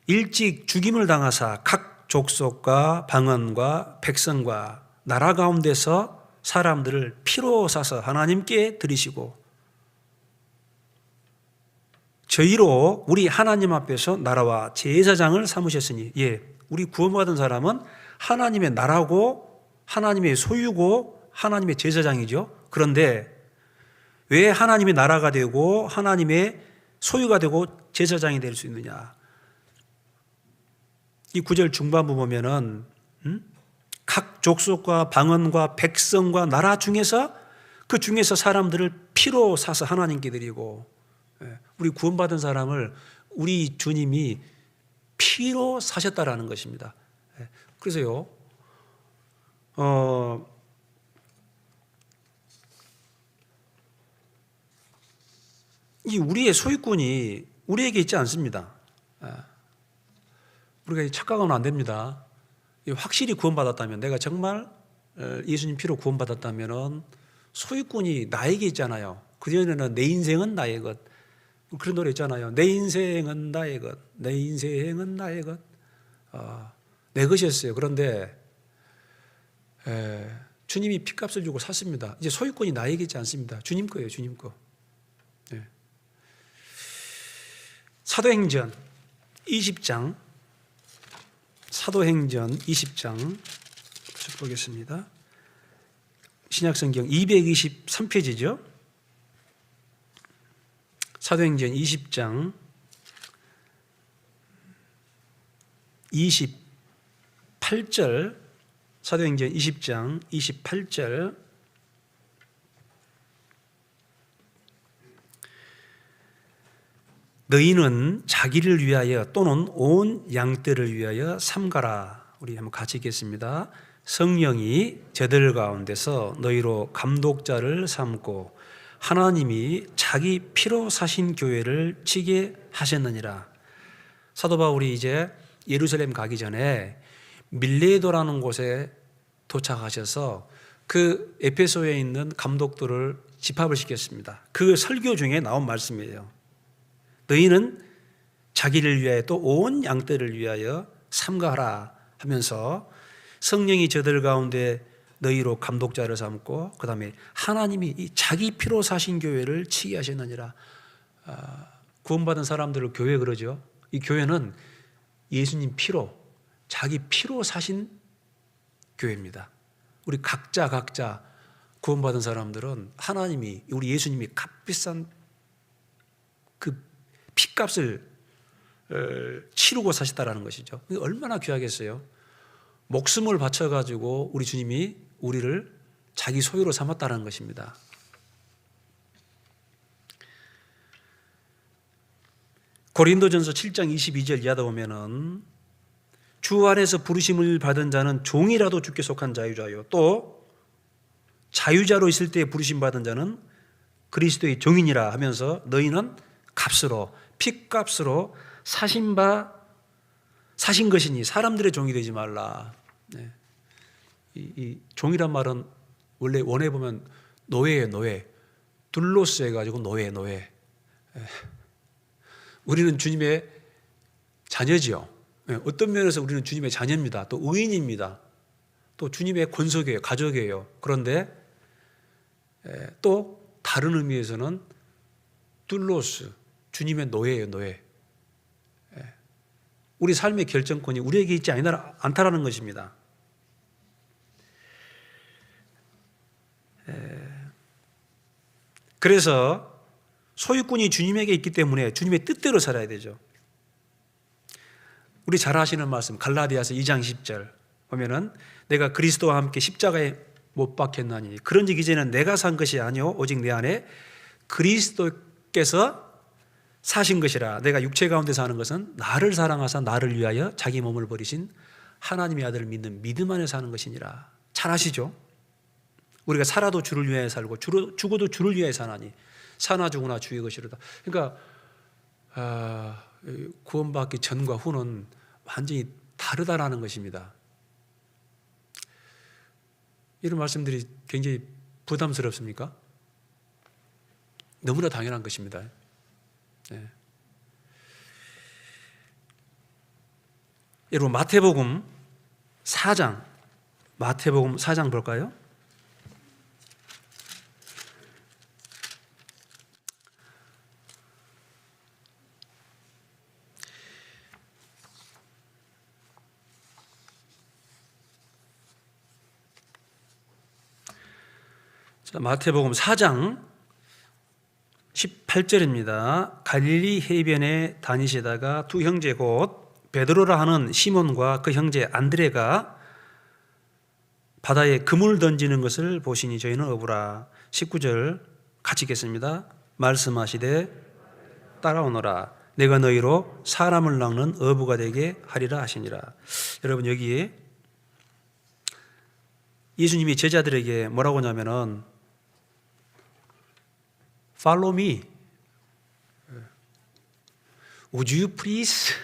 일찍 죽임을 당하사 각 족속과 방언과 백성과 나라 가운데서 사람들을 피로 사서 하나님께 드리시고 저희로 우리 하나님 앞에서 나라와 제사장을 삼으셨으니, 예, 우리 구원받은 사람은 하나님의 나라고 하나님의 소유고 하나님의 제사장이죠. 그런데 왜 하나님의 나라가 되고 하나님의 소유가 되고 제사장이 될 수 있느냐? 이 9절 중반부 보면은 각 족속과 방언과 백성과 나라 중에서 그 중에서 사람들을 피로 사서 하나님께 드리고, 우리 구원받은 사람을 우리 주님이 피로 사셨다라는 것입니다. 그래서요, 이 우리의 소유권이 우리에게 있지 않습니다. 우리가 착각하면 안 됩니다. 확실히 구원받았다면, 내가 정말 예수님 피로 구원받았다면 소유권이 나에게 있잖아요. 그전에는 내 인생은 나의 것, 그런 노래 있잖아요. 내 인생은 나의 것, 내 인생은 나의 것, 내 것이었어요. 그런데 주님이 피값을 주고 샀습니다. 이제 소유권이 나에게 있지 않습니다. 주님 거예요. 주님 거. 네. 사도행전 20장 사도행전 20장 보겠습니다. 신약성경 223페이지죠. 사도행전 20장 28절, 사도행전 20장 28절. 너희는 자기를 위하여 또는 온 양떼를 위하여 삼가라. 우리 한번 같이 읽겠습니다. 성령이 저들 가운데서 너희로 감독자를 삼고 하나님이 자기 피로 사신 교회를 치게 하셨느니라. 사도 바울이 이제 예루살렘 가기 전에 밀레도라는 곳에 도착하셔서 그 에페소에 있는 감독들을 집합을 시켰습니다. 그 설교 중에 나온 말씀이에요. 너희는 자기를 위하여 또 온 양떼를 위하여 삼가하라 하면서 성령이 저들 가운데 너희로 감독자를 삼고 그 다음에 하나님이 이 자기 피로 사신 교회를 치게 하셨느니라. 구원받은 사람들을 교회 그러죠. 이 교회는 예수님 피로, 자기 피로 사신 교회입니다. 우리 각자 구원받은 사람들은 하나님이, 우리 예수님이 값비싼 그 피값을 치르고 사셨다라는 것이죠. 얼마나 귀하겠어요. 목숨을 바쳐가지고 우리 주님이 우리를 자기 소유로 삼았다는 것입니다. 고린도전서 7장 22절 이하다 보면은 주 안에서 부르심을 받은 자는 종이라도 주께 속한 자유자요, 또 자유자로 있을 때 부르심 받은 자는 그리스도의 종이니라 하면서 너희는 값으로, 핏값으로 사신 것이니 사람들의 종이 되지 말라. 네. 이 종이란 말은 원래 원에 보면 노예예요, 노예. 둘로스 해가지고 노예. 우리는 주님의 자녀지요. 어떤 면에서 우리는 주님의 자녀입니다. 또 의인입니다. 또 주님의 권속이에요, 가족이에요. 그런데 또 다른 의미에서는 둘로스, 주님의 노예예요, 노예. 우리 삶의 결정권이 우리에게 있지 않다라는 것입니다. 그래서 소유권이 주님에게 있기 때문에 주님의 뜻대로 살아야 되죠. 우리 잘 아시는 말씀 갈라디아서 2장 10절 보면은 내가 그리스도와 함께 십자가에 못 박혔나니 그런즉 이제는 내가 산 것이 아니요 오직 내 안에 그리스도께서 사신 것이라. 내가 육체 가운데 사는 것은 나를 사랑하사 나를 위하여 자기 몸을 버리신 하나님의 아들을 믿는 믿음 안에 사는 것이니라. 잘 아시죠? 우리가 살아도 주를 위하여 살고 죽어도 주를 위하여 사나니 사나 죽으나 주의 것이로다. 그러니까 구원받기 전과 후는 완전히 다르다라는 것입니다. 이런 말씀들이 굉장히 부담스럽습니까? 너무나 당연한 것입니다. 네. 여러분 마태복음 4장 볼까요? 마태복음 4장 18절입니다. 갈릴리 해변에 다니시다가 두 형제 곧 베드로라 하는 시몬과 그 형제 안드레가 바다에 그물 던지는 것을 보시니 저희는 어부라. 19절 같이 읽겠습니다. 말씀하시되 따라오너라. 내가 너희로 사람을 낚는 어부가 되게 하리라 하시니라. 여러분 여기에 예수님이 제자들에게 뭐라고 하냐면은 Follow me. Would you please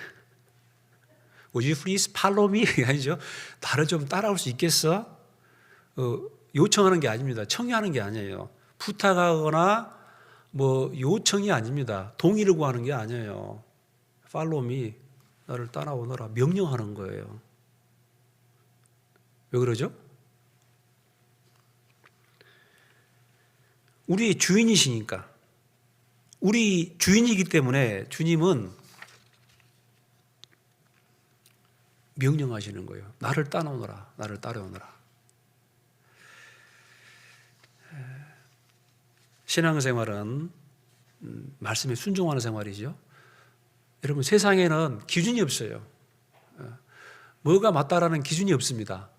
follow me? 아니죠. 나를 좀 따라올 수 있겠어? 요청하는 게 아닙니다. 청유하는 게 아니에요. 부탁하거나 뭐 요청이 아닙니다. 동의를 구하는 게 아니에요. Follow me. 나를 따라오너라. 명령하는 거예요. 왜 그러죠? 우리 주인이시니까. 우리 주인이기 때문에 주님은 명령하시는 거예요. 나를 따라오너라. 나를 따라오너라. 신앙생활은 말씀에 순종하는 생활이죠. 여러분 세상에는 기준이 없어요. 뭐가 맞다라는 기준이 없습니다.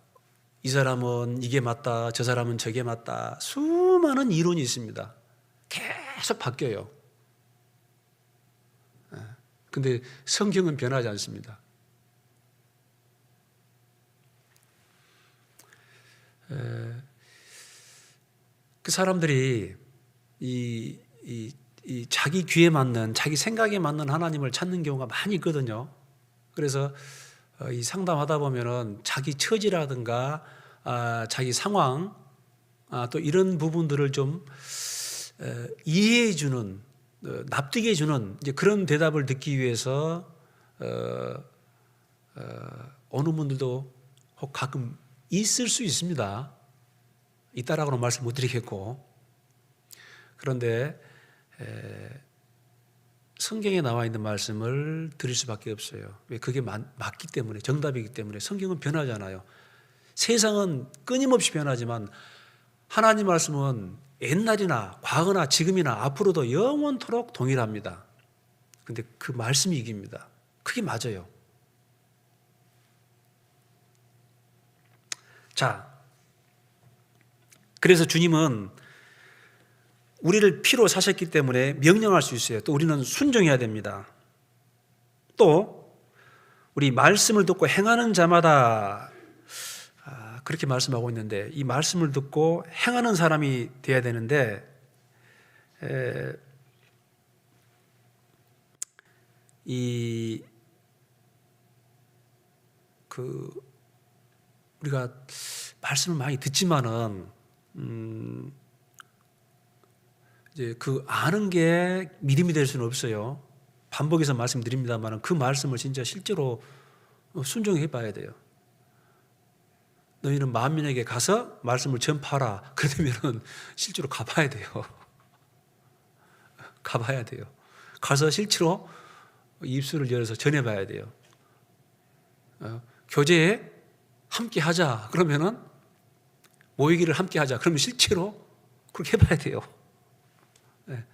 이 사람은 이게 맞다, 저 사람은 저게 맞다. 수많은 이론이 있습니다. 계속 바뀌어요. 근데 성경은 변하지 않습니다. 그 사람들이 이 자기 귀에 맞는, 자기 생각에 맞는 하나님을 찾는 경우가 많이 있거든요. 그래서 이 상담하다 보면은 자기 처지라든가 자기 상황 또 이런 부분들을 좀 이해해주는, 납득해주는 이제 그런 대답을 듣기 위해서 어느 분들도 혹 가끔 있을 수 있습니다. 있다라고는 말씀 못 드리겠고, 그런데 성경에 나와 있는 말씀을 드릴 수밖에 없어요. 왜? 그게 맞기 때문에, 정답이기 때문에. 성경은 변하잖아요. 세상은 끊임없이 변하지만 하나님 말씀은 옛날이나 과거나 지금이나 앞으로도 영원토록 동일합니다. 근데 그 말씀이 이깁니다. 그게 맞아요. 자, 그래서 주님은 우리를 피로 사셨기 때문에 명령할 수 있어요. 또 우리는 순종해야 됩니다. 또 우리 말씀을 듣고 행하는 자마다 그렇게 말씀하고 있는데, 이 말씀을 듣고 행하는 사람이 돼야 되는데, 우리가 말씀을 많이 듣지만은 이제 그 아는 게 믿음이 될 수는 없어요. 반복해서 말씀드립니다만 그 말씀을 진짜 실제로 순종해 봐야 돼요. 너희는 만민에게 가서 말씀을 전파하라. 그러면은 실제로 가봐야 돼요. 가봐야 돼요. 가서 실제로 입술을 열어서 전해봐야 돼요. 교제에 함께 하자. 그러면은 모이기를 함께 하자. 그러면 실제로 그렇게 해봐야 돼요. 네.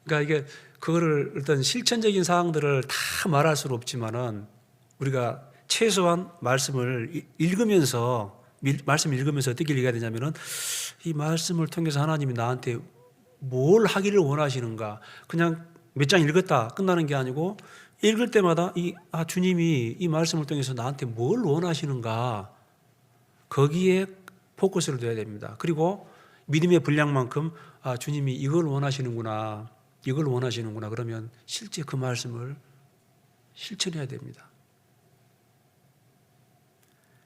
그러니까 이게 그거를 어떤 실천적인 사항들을 다 말할 수는 없지만은 우리가 최소한 말씀을 읽으면서 어떻게 읽어야 되냐면은 이 말씀을 통해서 하나님이 나한테 뭘 하기를 원하시는가. 그냥 몇 장 읽었다 끝나는 게 아니고 읽을 때마다 주님이 이 말씀을 통해서 나한테 뭘 원하시는가, 거기에 포커스를 둬야 됩니다. 그리고 믿음의 분량만큼 주님이 이걸 원하시는구나, 이걸 원하시는구나, 그러면 실제 그 말씀을 실천해야 됩니다.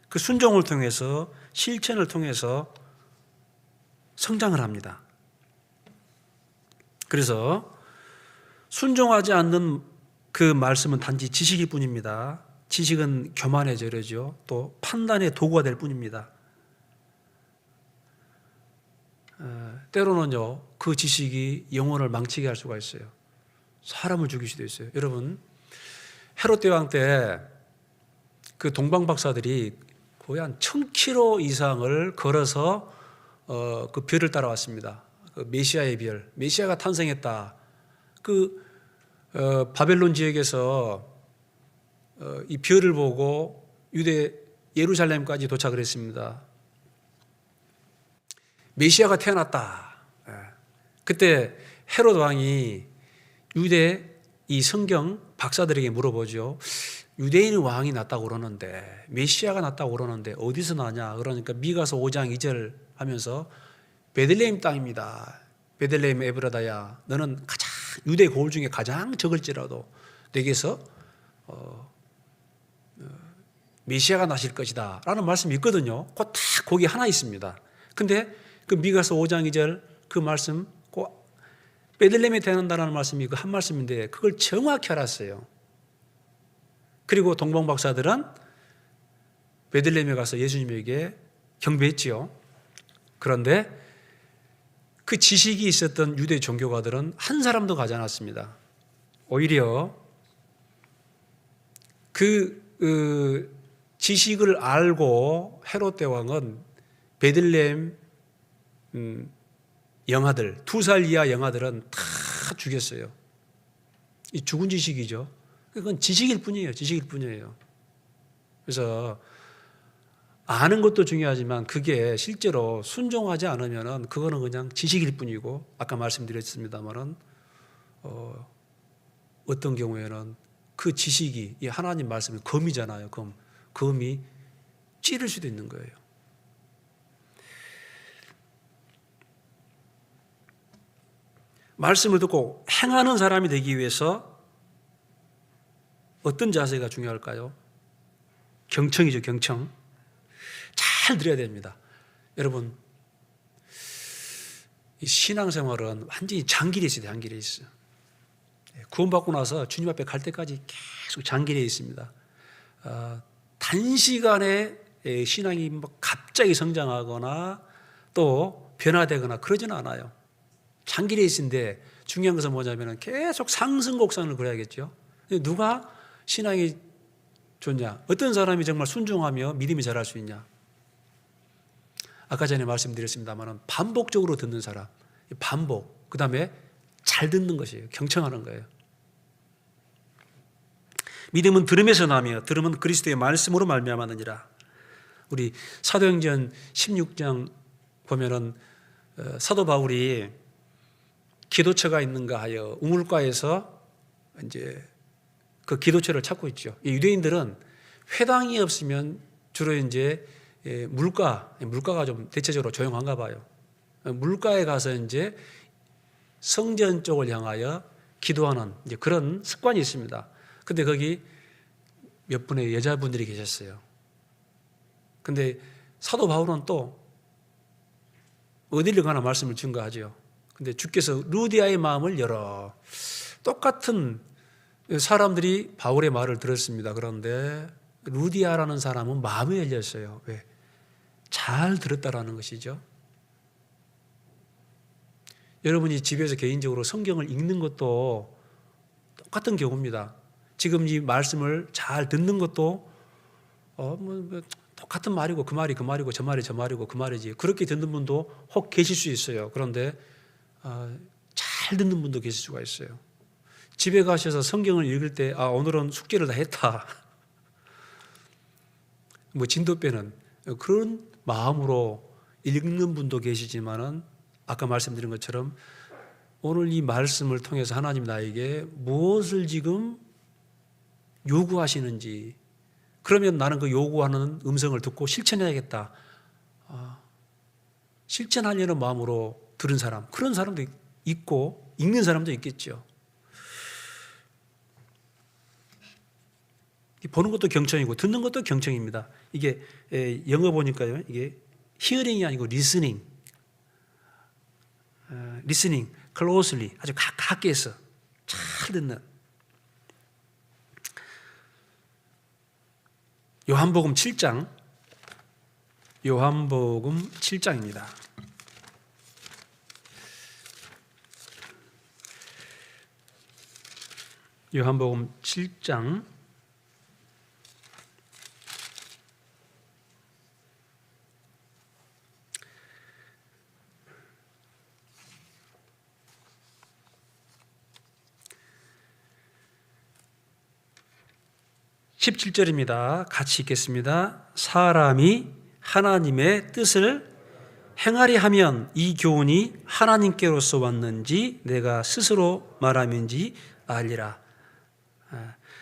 그 순종을 통해서, 실천을 통해서 성장을 합니다. 그래서 순종하지 않는 그 말씀은 단지 지식일 뿐입니다. 지식은 교만의 재료죠. 또 판단의 도구가 될 뿐입니다. 때로는요, 그 지식이 영혼을 망치게 할 수가 있어요. 사람을 죽일 수도 있어요. 여러분, 헤롯 대왕 때 그 동방 박사들이 거의 한 1000km 이상을 걸어서 그 별을 따라왔습니다. 그 메시아의 별, 메시아가 탄생했다. 바벨론 지역에서 이 별을 보고 유대 예루살렘까지 도착을 했습니다. 메시아가 태어났다. 그때 헤롯 왕이 유대 이 성경 박사들에게 물어보죠. 유대인의 왕이 났다고 그러는데, 메시아가 났다고 그러는데 어디서 나냐? 그러니까 미가서 5장 2절 하면서 베들레헴 땅입니다. 베들레헴 에브라다야, 너는 가장 유대 고을 중에 가장 적을지라도 내게서 메시아가 나실 것이다 라는 말씀이 있거든요. 딱 거기 하나 있습니다. 근데 그 미가서 5장 2절 그 말씀, 베들레헴에 태어난다는 말씀이 그 한 말씀인데 그걸 정확히 알았어요. 그리고 동방 박사들은 베들레헴에 가서 예수님에게 경배했지요. 그런데 그 지식이 있었던 유대 종교가들은 한 사람도 가지 않았습니다. 오히려 그 지식을 알고 헤롯 대왕은 베들레헴 영아들, 2살 이하 영아들은 다 죽였어요. 이 죽은 지식이죠. 그건 지식일 뿐이에요. 지식일 뿐이에요. 그래서 아는 것도 중요하지만 그게 실제로 순종하지 않으면은 그거는 그냥 지식일 뿐이고, 아까 말씀드렸습니다만은 어떤 경우에는 그 지식이, 이 하나님 말씀이 검이잖아요. 검이 찌를 수도 있는 거예요. 말씀을 듣고 행하는 사람이 되기 위해서 어떤 자세가 중요할까요? 경청이죠, 경청. 잘 들어야 됩니다. 여러분, 이 신앙생활은 완전히 장길에 있어요, 장길에 있어요. 구원받고 나서 주님 앞에 갈 때까지 계속 장길에 있습니다. 단시간에 신앙이 갑자기 성장하거나 또 변화되거나 그러지는 않아요. 장길에 있는데 중요한 것은 뭐냐면 계속 상승 곡선을 그려야겠죠. 누가 신앙이 좋냐? 어떤 사람이 정말 순종하며 믿음이 자랄 수 있냐? 아까 전에 말씀드렸습니다만 반복적으로 듣는 사람, 반복, 그 다음에 잘 듣는 것이에요. 경청하는 거예요. 믿음은 들음에서 나며 들음은 그리스도의 말씀으로 말미암았느니라. 우리 사도행전 16장 보면은 사도 바울이 기도처가 있는가 하여 우물가에서 이제 그 기도처를 찾고 있죠. 유대인들은 회당이 없으면 주로 이제 물가가 좀 대체적으로 조용한가 봐요. 물가에 가서 이제 성전 쪽을 향하여 기도하는 이제 그런 습관이 있습니다. 근데 거기 몇 분의 여자분들이 계셨어요. 근데 사도 바울은 또 어디를 가나 말씀을 증거하죠. 근데 주께서 루디아의 마음을 열어. 똑같은 사람들이 바울의 말을 들었습니다. 그런데 루디아라는 사람은 마음이 열렸어요. 왜? 잘 들었다라는 것이죠. 여러분이 집에서 개인적으로 성경을 읽는 것도 똑같은 경우입니다. 지금 이 말씀을 잘 듣는 것도 똑같은 말이고 그 말이 그 말이고 저 말이 저 말이고 그 말이지. 그렇게 듣는 분도 혹 계실 수 있어요. 그런데 잘 듣는 분도 계실 수가 있어요. 집에 가셔서 성경을 읽을 때 오늘은 숙제를 다 했다. 진도 빼는 그런 마음으로 읽는 분도 계시지만은 아까 말씀드린 것처럼 오늘 이 말씀을 통해서 하나님 나에게 무엇을 지금 요구하시는지, 그러면 나는 그 요구하는 음성을 듣고 실천해야겠다. 실천하려는 마음으로 들은 사람, 그런 사람도 있고 읽는 사람도 있겠죠. 보는 것도 경청이고 듣는 것도 경청입니다. 이게 영어 보니까요, 이게 히어링이 아니고 리스닝, 리스닝, closely, 아주 가까이서 잘 듣는. 요한복음 7장, 요한복음 7장입니다. 요한복음 7장 17절입니다. 같이 읽겠습니다. 사람이 하나님의 뜻을 행하리 하면 이 교훈이 하나님께로서 왔는지 내가 스스로 말함인지 알리라.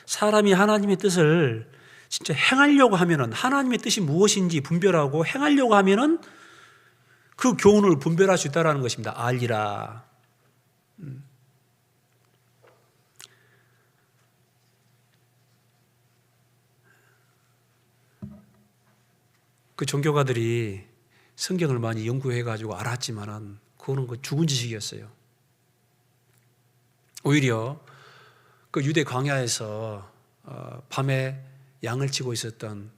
사람이 하나님의 뜻을 진짜 행하려고 하면은, 하나님의 뜻이 무엇인지 분별하고 행하려고 하면은 그 교훈을 분별할 수 있다는 것입니다. 알리라. 그 종교가들이 성경을 많이 연구해가지고 알았지만은 그거는 그 죽은 지식이었어요. 오히려 그 유대 광야에서 밤에 양을 치고 있었던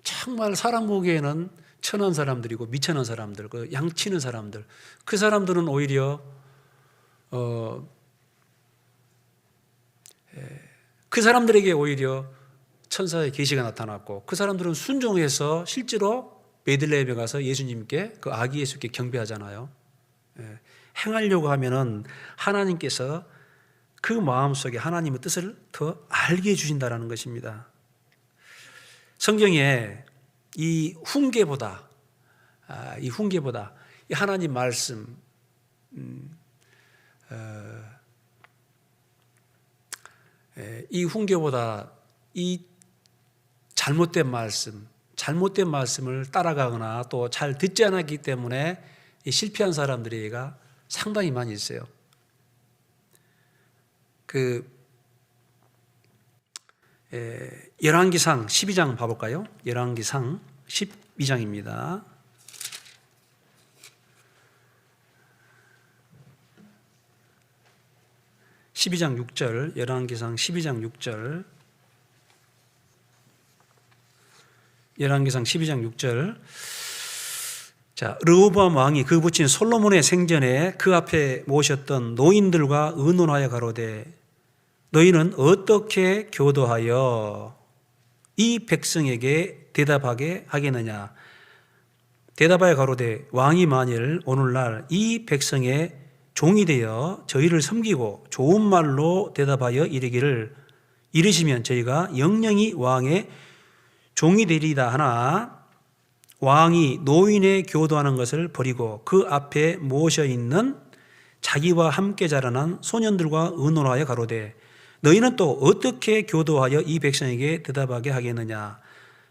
정말 사람 보기에는 천한 사람들이고 미천한 사람들, 그 양 치는 사람들, 그 사람들은 오히려 그 사람들에게 오히려 천사의 계시가 나타났고, 그 사람들은 순종해서 실제로 베들레헴에 가서 예수님께, 그 아기 예수께 경배하잖아요. 행하려고 하면은 하나님께서 그 마음속에 하나님의 뜻을 더 알게 해주신다는 것입니다. 성경에 이 훈계보다 이 하나님 말씀, 이 훈계보다 이 잘못된 말씀을 따라가거나 또 잘 듣지 않았기 때문에 실패한 사람들이가 상당히 많이 있어요. 열왕기상 12장 봐볼까요? 열왕기상 12장입니다. 열왕기상 12장 6절. 열왕기상 12장 6절. 자, 르호보암 왕이 그 부친 솔로몬의 생전에 그 앞에 모셨던 노인들과 의논하여 가로되 너희는 어떻게 교도하여 이 백성에게 대답하게 하겠느냐. 대답하여 가로되 왕이 만일 오늘날 이 백성의 종이 되어 저희를 섬기고 좋은 말로 대답하여 이르시면 저희가 영영이 왕의 종이 되리이다 하나 왕이 노인의 교도하는 것을 버리고 그 앞에 모셔 있는 자기와 함께 자라난 소년들과 의논하여 가로되 너희는 또 어떻게 교도하여 이 백성에게 대답하게 하겠느냐.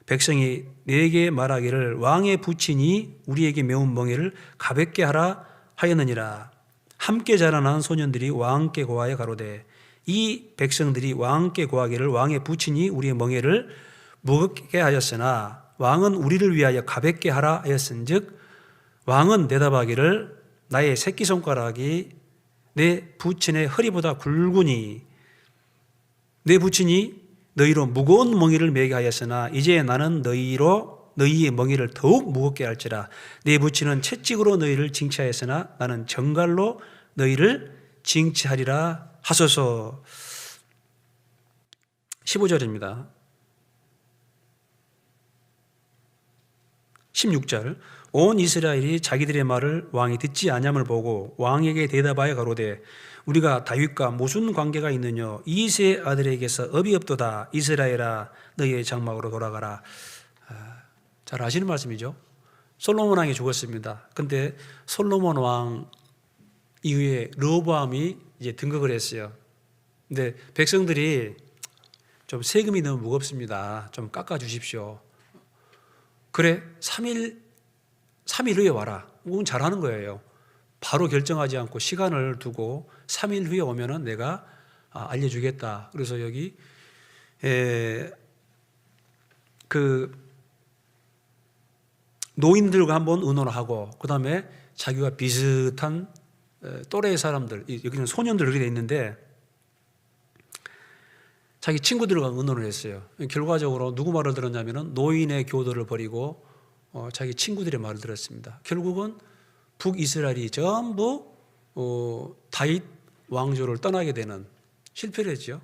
백성이 내게 말하기를 왕의 부친이 우리에게 메운 멍에를 가볍게 하라 하였느니라. 함께 자라난 소년들이 왕께 고하여 가로되 이 백성들이 왕께 고하기를 왕의 부친이 우리의 멍에를 무겁게 하였으나 왕은 우리를 위하여 가볍게 하라 하였은즉 왕은 대답하기를 나의 새끼손가락이 내 부친의 허리보다 굵으니 내 부친이 너희로 무거운 멍에를 메게 하였으나 이제 나는 너희의 멍에를 더욱 무겁게 할지라. 내 부친은 채찍으로 너희를 징치하였으나 나는 정갈로 너희를 징치하리라 하소서. 15절입니다. 16절 온 이스라엘이 자기들의 말을 왕이 듣지 아니함을 보고 왕에게 대답하여 가로되 우리가 다윗과 무슨 관계가 있느냐. 이새의 아들에게서 업이 없도다. 이스라엘아 너희의 장막으로 돌아가라. 잘 아시는 말씀이죠. 솔로몬 왕이 죽었습니다. 근데 솔로몬 왕 이후에 르호보암이 이제 등극을 했어요. 근데 백성들이 좀 세금이 너무 무겁습니다. 좀 깎아 주십시오. 그래 3일 후에 와라. 그건 잘하는 거예요. 바로 결정하지 않고 시간을 두고 3일 후에 오면은 내가 알려주겠다. 그래서 여기 그 노인들과 한번 의논을 하고 그 다음에 자기와 비슷한 또래의 사람들, 여기는 소년들 이렇게 돼 있는데 자기 친구들과 의논을 했어요. 결과적으로 누구 말을 들었냐면은 노인의 교도를 버리고 자기 친구들의 말을 들었습니다. 결국은 북이스라엘이 전부 다윗 왕조를 떠나게 되는 실패를 했죠.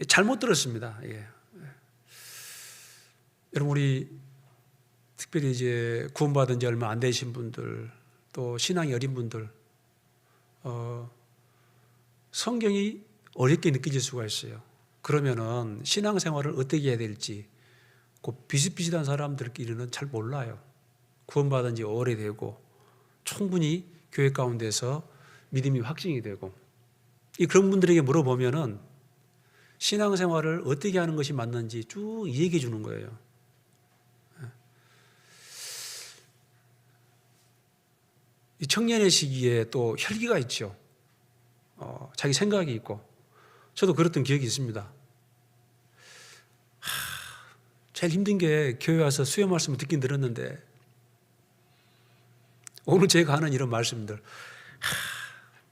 잘못 들었습니다. 예. 여러분 우리 특별히 이제 구원받은 지 얼마 안 되신 분들 또 신앙이 어린 분들 성경이 어렵게 느껴질 수가 있어요. 그러면은 신앙생활을 어떻게 해야 될지 그 비슷비슷한 사람들끼리는 잘 몰라요. 구원받은 지 오래되고 충분히 교회 가운데서 믿음이 확증이 되고 그런 분들에게 물어보면은 신앙생활을 어떻게 하는 것이 맞는지 쭉 얘기해 주는 거예요. 이 청년의 시기에 또 혈기가 있죠. 자기 생각이 있고 저도 그랬던 기억이 있습니다. 제일 힘든 게 교회 와서 수요 말씀을 듣긴 들었는데 오늘 제가 하는 이런 말씀들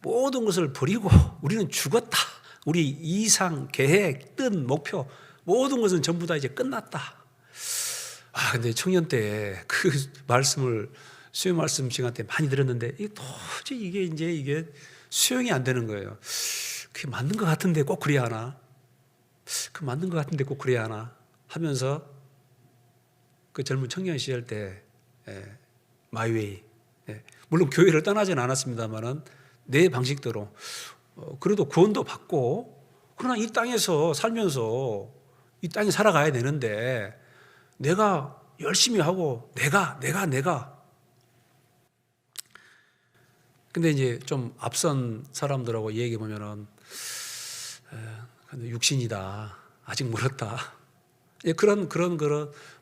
모든 것을 버리고 우리는 죽었다. 우리 이상, 계획, 뜻, 목표 모든 것은 전부 다 이제 끝났다. 근데 청년 때 그 말씀을 수요 말씀 시간 때 많이 들었는데 도저히 이게 수용이 안 되는 거예요. 그게 맞는 것 같은데 꼭 그래야 하나? 그 맞는 것 같은데 꼭 그래야 하나? 하면서 그 젊은 청년 시절 때 마이웨이 물론 교회를 떠나지는 않았습니다만은 내 방식대로 그래도 구원도 받고 그러나 이 땅에서 살면서 이 땅에 살아가야 되는데 내가 열심히 하고 내가 근데 이제 좀 앞선 사람들하고 얘기해 보면은 육신이다. 아직 멀었다. 그런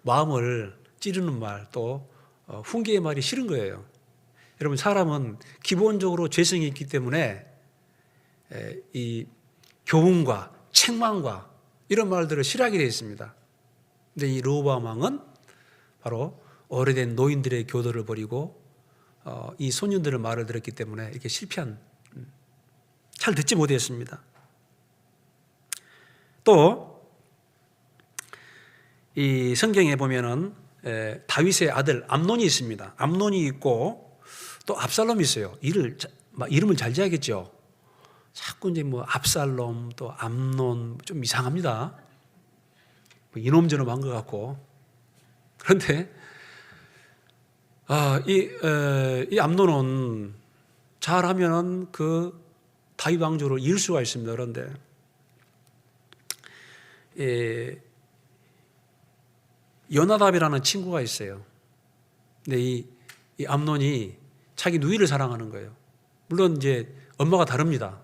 마음을 찌르는 말 또 훈계의 말이 싫은 거예요. 여러분 사람은 기본적으로 죄성이 있기 때문에 이 교훈과 책망과 이런 말들을 싫어하게 되어 있습니다. 근데 이 르호보암 왕은 바로 오래된 노인들의 교도를 버리고 이 소년들의 말을 들었기 때문에 이렇게 잘 듣지 못했습니다. 또 이 성경에 보면은 다윗의 아들 암논이 있습니다. 암논이 있고 또 압살롬이 있어요. 이름을 잘 지어야겠죠. 자꾸 이제 압살롬 또 암논 좀 이상합니다. 이놈저놈한 것 같고. 그런데 이 암논은 잘하면은 그 다윗 왕조를 이을 수가 있습니다. 그런데 요나답이라는 친구가 있어요. 근데 이 암논이 자기 누이를 사랑하는 거예요. 물론 이제 엄마가 다릅니다.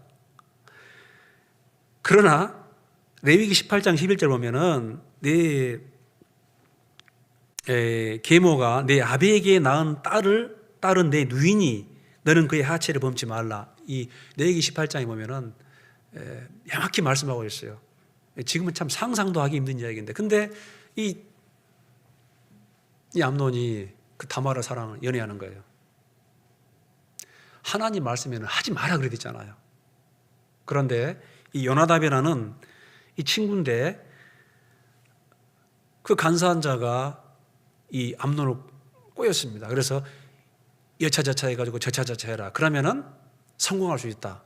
그러나 레위기 18장 11절 보면은 내 계모가 내 아비에게 낳은 딸은 내 누이니 너는 그의 하체를 범치 말라. 이 레위기 18장에 보면은 명확히 말씀하고 있어요. 지금은 참 상상도 하기 힘든 이야기인데, 근데 이 암논이 그 다말을 연애하는 거예요. 하나님 말씀에는 하지 마라 그랬잖아요. 그런데 이 요나답이라는 이 친구인데 그 간사한 자가 이 암논을 꼬였습니다. 그래서 여차저차 해가지고 저차저차 해라. 그러면은 성공할 수 있다.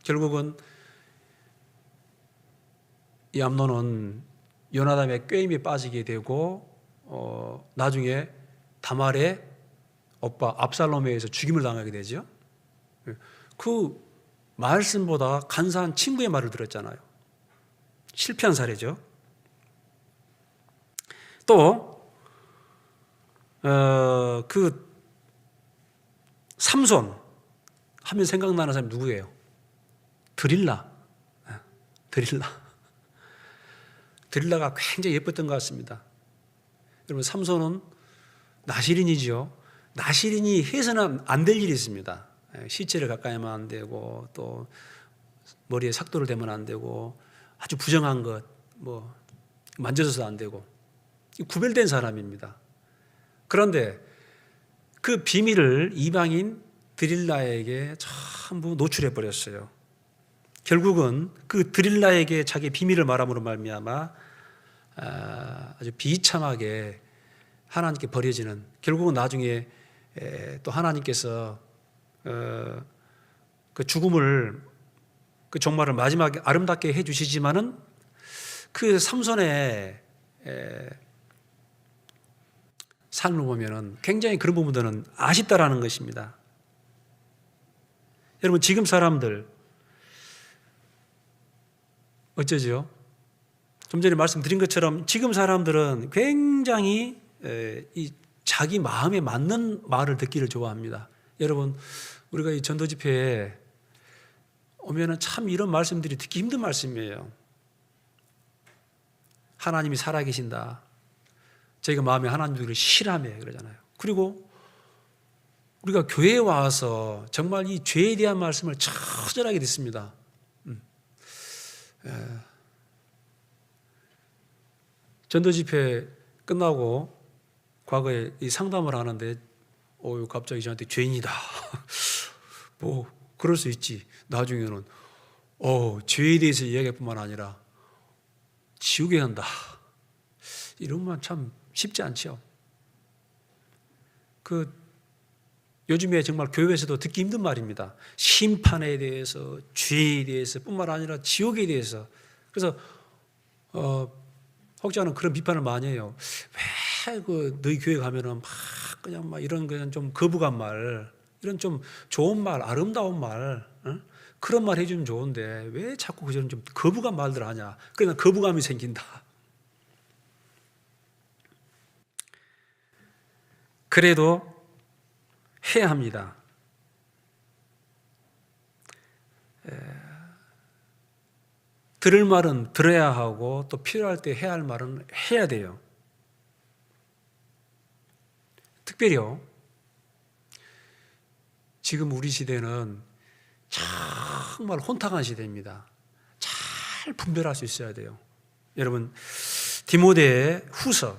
결국은 이 암논은 요나답의 꾀임에 빠지게 되고 나중에 다말의 오빠 압살롬에 의해서 죽임을 당하게 되죠. 그 말씀보다 간사한 친구의 말을 들었잖아요. 실패한 사례죠. 또 그 삼손 하면 생각나는 사람이 누구예요? 드릴라가 굉장히 예뻤던 것 같습니다. 여러분, 삼손은 나시린이죠. 나시린이 해서는 안 될 일이 있습니다. 시체를 가까이 하면 안 되고, 또 머리에 삭도를 대면 안 되고, 아주 부정한 것, 만져서도 안 되고, 구별된 사람입니다. 그런데 그 비밀을 이방인 드릴라에게 전부 노출해 버렸어요. 결국은 그 드릴라에게 자기 비밀을 말함으로 말미암아 아주 비참하게 하나님께 버려지는, 결국은 나중에 또 하나님께서 그 죽음을, 그 종말을 마지막에 아름답게 해주시지만은 그 삼손의 삶을 보면은 굉장히 그런 부분들은 아쉽다라는 것입니다. 여러분, 지금 사람들 어쩌죠? 좀 전에 말씀드린 것처럼 지금 사람들은 굉장히 이 자기 마음에 맞는 말을 듣기를 좋아합니다. 여러분, 우리가 이 전도 집회에 오면은 참 이런 말씀들이 듣기 힘든 말씀이에요. 하나님이 살아계신다. 저희가 마음에 하나님을 실함해 그러잖아요. 그리고 우리가 교회에 와서 정말 이 죄에 대한 말씀을 처절하게 듣습니다. 전도 집회 끝나고 과거에 이 상담을 하는데 갑자기 저한테 죄인이다. 그럴 수 있지. 나중에는 죄에 대해서 이야기할 뿐만 아니라 지옥에 간다. 이런 말 참 쉽지 않죠. 요즘에 정말 교회에서도 듣기 힘든 말입니다. 심판에 대해서, 죄에 대해서 뿐만 아니라 지옥에 대해서. 그래서 혹자는 그런 비판을 많이 해요. 왜 너희 교회 가면은 그냥 이런 좀 거부감 말, 이런 좀 좋은 말, 아름다운 말, 그런 말 해주면 좋은데 왜 자꾸 그런 좀 거부감 말들 하냐. 그러나 거부감이 생긴다. 그래도 해야 합니다. 들을 말은 들어야 하고, 또 필요할 때 해야 할 말은 해야 돼요. 특별히요, 지금 우리 시대는 정말 혼탁한 시대입니다. 잘 분별할 수 있어야 돼요. 여러분, 디모데 후서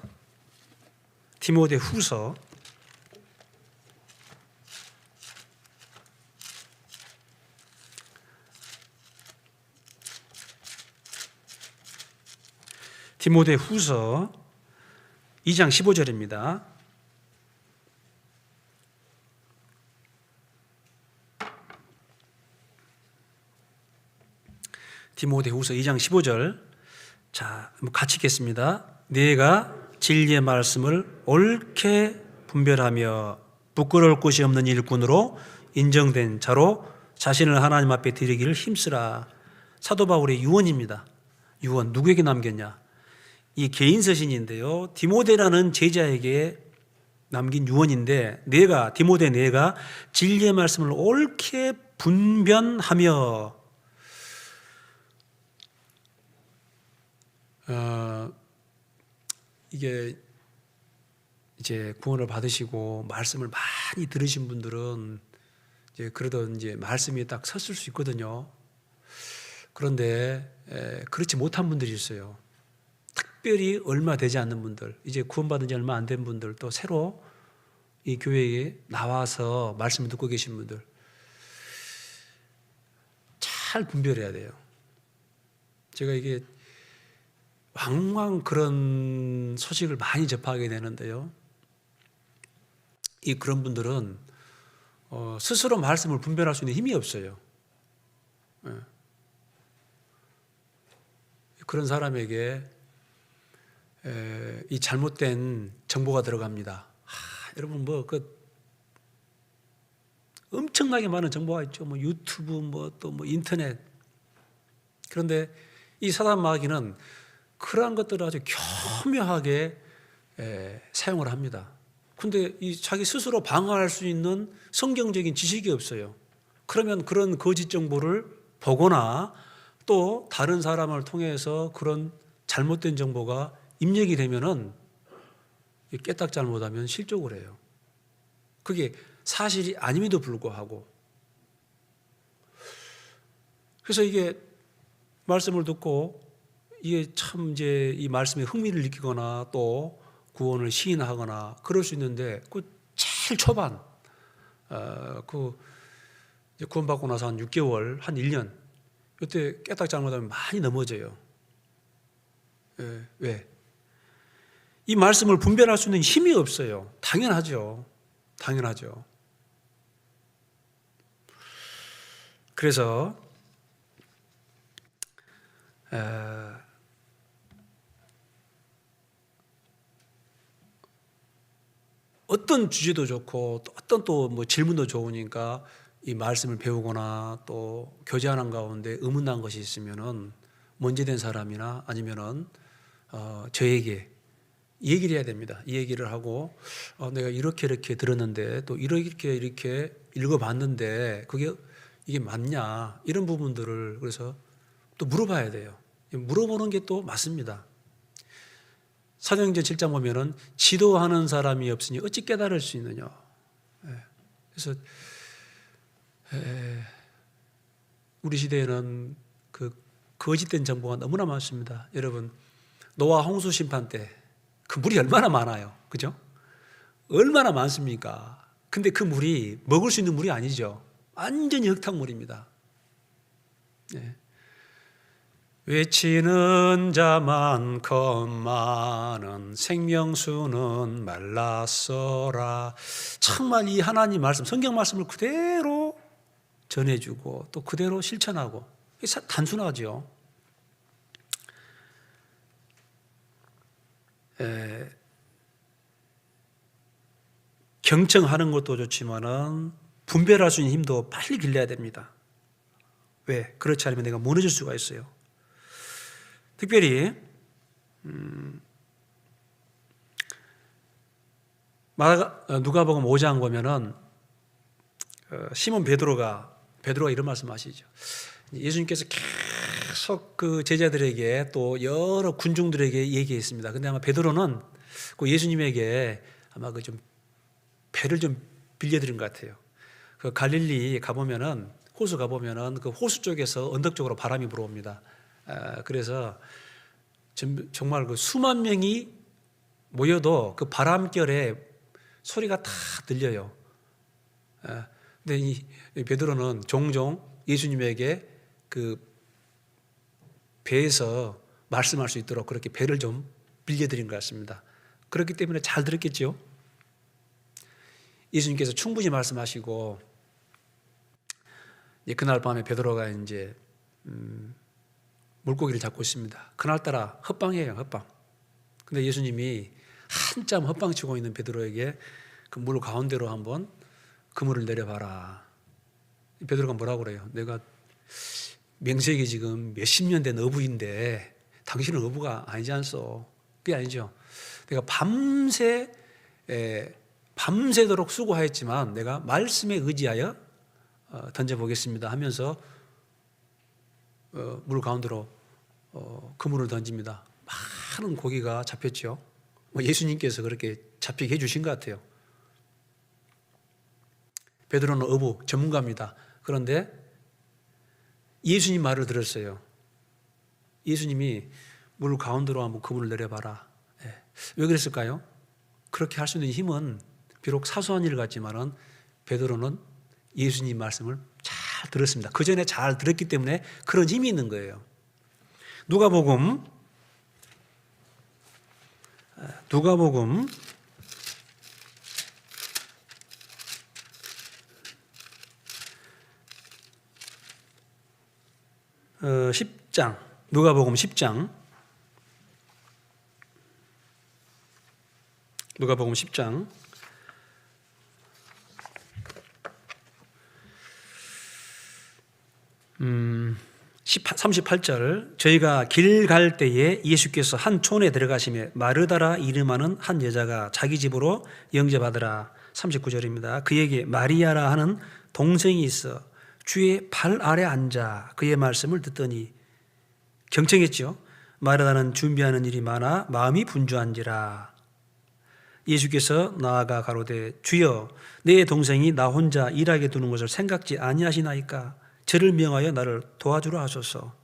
2장 15절입니다. 디모데후서 2장 15절. 자, 같이 읽겠습니다. 네가 진리의 말씀을 옳게 분별하며 부끄러울 곳이 없는 일꾼으로 인정된 자로 자신을 하나님 앞에 드리기를 힘쓰라. 사도 바울의 유언입니다. 유언 누구에게 남겼냐? 이 개인 서신인데요. 디모데라는 제자에게 남긴 유언인데 디모데 내가 진리의 말씀을 옳게 분변하며 이게 이제 구원을 받으시고 말씀을 많이 들으신 분들은 이제 그러던 이제 말씀이 딱 섰을 수 있거든요. 그런데 그렇지 못한 분들이 있어요. 특별히 얼마 되지 않는 분들, 이제 구원받은 지 얼마 안 된 분들, 또 새로 이 교회에 나와서 말씀을 듣고 계신 분들 잘 분별해야 돼요. 제가 이게 왕왕 그런 소식을 많이 접하게 되는데요. 그런 분들은 스스로 말씀을 분별할 수 있는 힘이 없어요. 그런 사람에게 이 잘못된 정보가 들어갑니다. 여러분 엄청나게 많은 정보가 있죠. 유튜브 또 인터넷. 그런데 이 사단 마귀는 그러한 것들을 아주 교묘하게 사용을 합니다. 근데 자기 스스로 방어할 수 있는 성경적인 지식이 없어요. 그러면 그런 거짓 정보를 보거나 또 다른 사람을 통해서 그런 잘못된 정보가 입력이 되면은 깨딱 잘못하면 실족을 해요. 그게 사실이 아님에도 불구하고. 그래서 이게 말씀을 듣고 이게 참 이제 이 말씀에 흥미를 느끼거나 또 구원을 시인하거나 그럴 수 있는데 제일 초반 구원받고 나서 한 6개월, 한 1년 이때 깨딱 잘못하면 많이 넘어져요. 왜? 이 말씀을 분별할 수 있는 힘이 없어요. 당연하죠. 그래서 어떤 주제도 좋고 어떤 질문도 좋으니까 이 말씀을 배우거나 또 교제하는 가운데 의문난 것이 있으면은 먼저 된 사람이나 아니면은 저에게 얘기를 해야 됩니다. 이 얘기를 하고 내가 이렇게 들었는데 또 이렇게 읽어봤는데 이게 맞냐 이런 부분들을 그래서 또 물어봐야 돼요. 물어보는 게 또 맞습니다. 사도행전 7장 보면은 지도하는 사람이 없으니 어찌 깨달을 수 있느냐. 그래서 우리 시대에는 그 거짓된 정보가 너무나 많습니다. 여러분 노아 홍수 심판 때 그 물이 얼마나 많아요, 그죠? 얼마나 많습니까? 근데 그 물이 먹을 수 있는 물이 아니죠. 완전히 흙탕물입니다. 외치는 자만큼 많은 생명수는 말랐어라. 정말 이 하나님 말씀, 성경 말씀을 그대로 전해주고 또 그대로 실천하고 단순하죠. 경청하는 것도 좋지만은 분별할 수 있는 힘도 빨리 길러야 됩니다. 왜? 그렇지 않으면 내가 무너질 수가 있어요. 특별히 누가복음 5장 보면은 시몬 베드로가 이런 말씀하시죠. 예수님께서 계속 그 제자들에게 또 여러 군중들에게 얘기했습니다. 근데 아마 베드로는 그 예수님에게 아마 좀 배를 좀 빌려드린 것 같아요. 그 갈릴리 가보면은 호수 가보면은 그 호수 쪽에서 언덕 쪽으로 바람이 불어옵니다. 그래서 정말 그 수만 명이 모여도 그 바람결에 소리가 다 들려요. 근데 이 베드로는 종종 예수님에게 그 배에서 말씀할 수 있도록 그렇게 배를 좀 빌려드린 것 같습니다. 그렇기 때문에 잘 들었겠죠. 예수님께서 충분히 말씀하시고 그날 밤에 베드로가 이제 물고기를 잡고 있습니다. 그날따라 헛방이에요, 헛방. 근데 예수님이 한참 헛방 치고 있는 베드로에게 그 물 가운데로 한번 그물을 내려봐라. 베드로가 뭐라고 그래요? 내가 명색이 지금 몇십 년 된 어부인데 당신은 어부가 아니지 않소. 그게 아니죠. 내가 밤새도록 수고하였지만 내가 말씀에 의지하여 던져보겠습니다 하면서 물 가운데로 그물을 던집니다. 많은 고기가 잡혔죠. 예수님께서 그렇게 잡히게 해주신 것 같아요. 베드로는 어부 전문가입니다. 그런데 예수님 말을 들었어요. 예수님이 물 가운데로 한번 그물을 내려봐라. 왜 그랬을까요? 그렇게 할 수 있는 힘은 비록 사소한 일 같지만은 베드로는 예수님 말씀을 잘 들었습니다. 그 전에 잘 들었기 때문에 그런 힘이 있는 거예요. 누가복음 10장, 누가복음 10장, 누가복음 10장 38절, 저희가 길 갈 때에 예수께서 한 촌에 들어가시며 마르다라 이름하는 한 여자가 자기 집으로 영접하더라. 39절입니다. 그에게 마리아라 하는 동생이 있어 주의 발 아래 앉아 그의 말씀을 듣더니, 경청했죠. 마르다는 준비하는 일이 많아 마음이 분주한지라. 예수께서 나아가 가로되 주여 내 동생이 나 혼자 일하게 두는 것을 생각지 아니하시나이까 저를 명하여 나를 도와주라 하소서.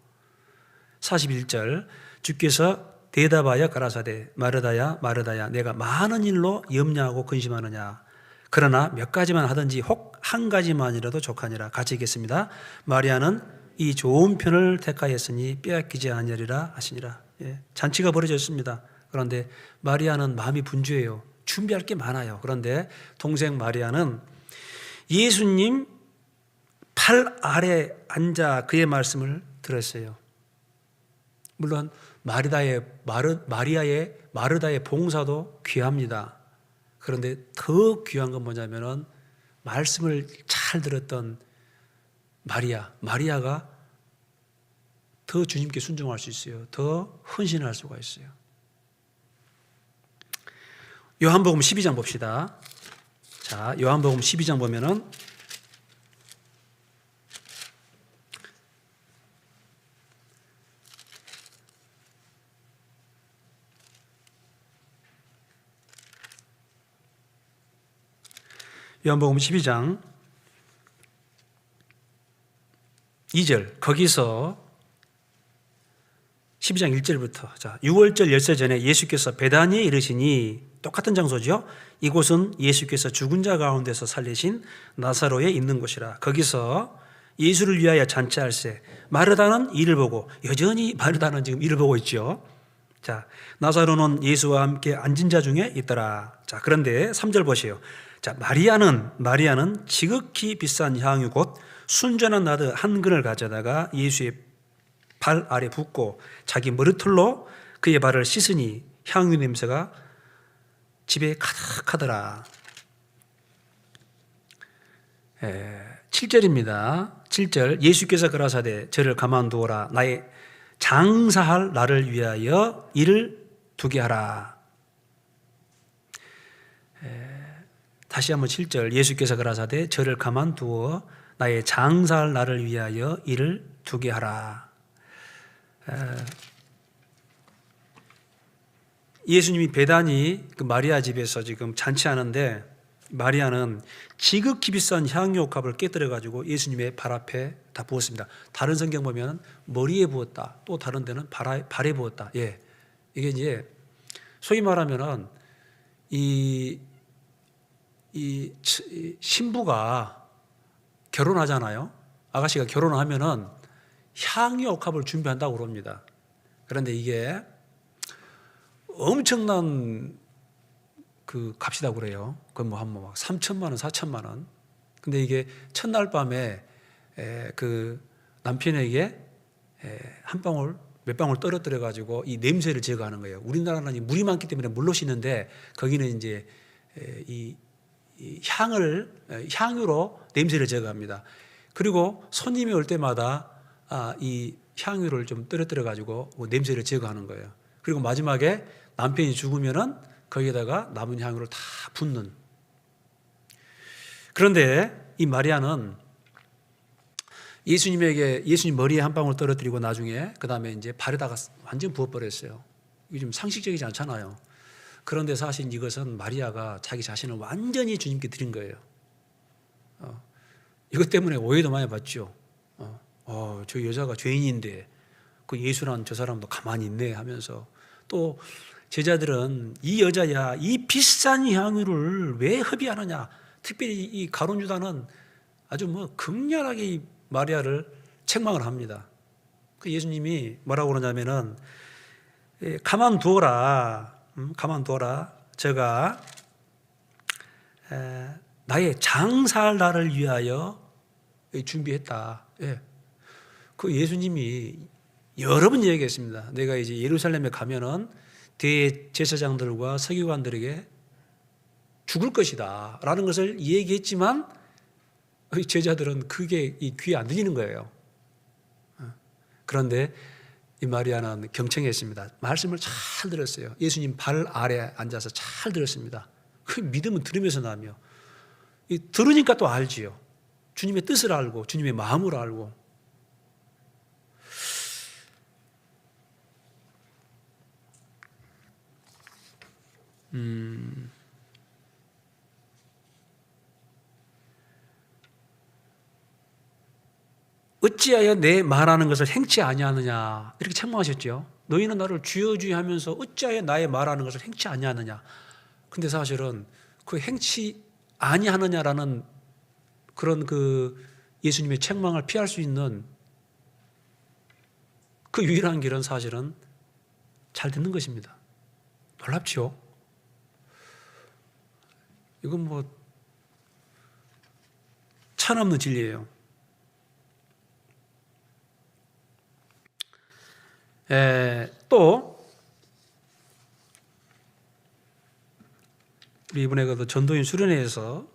41절, 주께서 대답하여 가라사대 마르다야 마르다야 내가 많은 일로 염려하고 근심하느냐. 그러나 몇 가지만 하든지 혹 한 가지만이라도 족하니라. 같이 읽겠습니다. 마리아는 이 좋은 편을 택하였으니 빼앗기지 아니하리라 하시니라. 잔치가 벌어졌습니다. 그런데 마리아는 마음이 분주해요. 준비할 게 많아요. 그런데 동생 마리아는 예수님 팔 아래 앉아 그의 말씀을 들었어요. 물론 마르다의 봉사도 귀합니다. 그런데 더 귀한 건 뭐냐면은 말씀을 잘 들었던 마리아가 더 주님께 순종할 수 있어요. 더 헌신할 수가 있어요. 요한복음 12장 봅시다. 자, 요한복음 12장 보면은 요한복음 12장 2절, 거기서 12장 1절부터, 자, 6월절 열세 전에 예수께서 베다니에 이르시니, 똑같은 장소죠. 이곳은 예수께서 죽은 자 가운데서 살리신 나사로에 있는 곳이라. 거기서 예수를 위하여 잔치할세 마르다는 이를 보고, 여전히 마르다는 지금 이를 보고 있죠. 자, 나사로는 예수와 함께 앉은 자 중에 있더라. 자, 그런데 3절 보세요. 자, 마리아는 지극히 비싼 향유 곧 순전한 나드 한 근을 가져다가 예수의 발 아래 붓고 자기 머리털로 그의 발을 씻으니 향유 냄새가 집에 가득하더라. 7절입니다. 7절, 예수께서 가라사대 저를 가만두어라. 나의 장사할 나를 위하여 이를 두게 하라. 다시 한번 7절, 예수께서 가라사대 저를 가만두어 나의 장사할 나를 위하여 이를 두게 하라. 예수님이 베다니 그 마리아 집에서 지금 잔치하는데, 마리아는 지극히 비싼 향유옥합을 깨뜨려 가지고 예수님의 발 앞에 다 부었습니다. 다른 성경 보면 머리에 부었다, 또 다른 데는 발에 부었다. 이게 이제 소위 말하면은 이 신부가 결혼하잖아요. 아가씨가 결혼을 하면은 향유옥합을 준비한다고 그럽니다. 그런데 이게 엄청난 그 값이라고 그래요. 그건 뭐 한 3천만 원, 4천만 원. 근데 이게 첫날 밤에 그 남편에게 한 방울, 몇 방울 떨어뜨려 가지고 이 냄새를 제거하는 거예요. 우리나라는 물이 많기 때문에 물로 씻는데 거기는 이제 이 향유로 냄새를 제거합니다. 그리고 손님이 올 때마다 이 향유를 좀 떨어뜨려 가지고 냄새를 제거하는 거예요. 그리고 마지막에 남편이 죽으면은 거기에다가 남은 향유를 다 붓는. 그런데 이 마리아는 예수님 머리에 한 방울 떨어뜨리고 나중에 그 다음에 이제 발에다가 완전 부어버렸어요. 이게 좀 상식적이지 않잖아요. 그런데 사실 이것은 마리아가 자기 자신을 완전히 주님께 드린 거예요. 이것 때문에 오해도 많이 받죠. 저 여자가 죄인인데 그 예수란 저 사람도 가만히 있네 하면서, 또 제자들은 이 여자야 이 비싼 향유를 왜 허비하느냐, 특별히 이 가룟 유다는 아주 극렬하게 이 마리아를 책망을 합니다. 그 예수님이 뭐라고 그러냐면은 가만두어라, 제가 나의 장사할 날을 위하여 준비했다. 그 예수님이 여러 번 얘기했습니다. 내가 이제 예루살렘에 가면은 대제사장들과 서기관들에게 죽을 것이다 라는 것을 얘기했지만 제자들은 그게 귀에 안 들리는 거예요. 그런데 이 마리아는 경청했습니다. 말씀을 잘 들었어요. 예수님 발 아래 앉아서 잘 들었습니다. 그 믿음은 들으면서 나며, 들으니까 또 알지요. 주님의 뜻을 알고 주님의 마음을 알고. 어찌하여 내 말하는 것을 행치 아니하느냐, 이렇게 책망하셨죠. 너희는 나를 주여 주여 하면서 어찌하여 나의 말하는 것을 행치 아니하느냐. 근데 사실은 그 행치 아니하느냐라는 그런 그 예수님의 책망을 피할 수 있는 그 유일한 길은 사실은 잘 듣는 것입니다. 놀랍죠? 이건 차없는 진리예요. 또 우리 이번에 그 전도인 수련회에서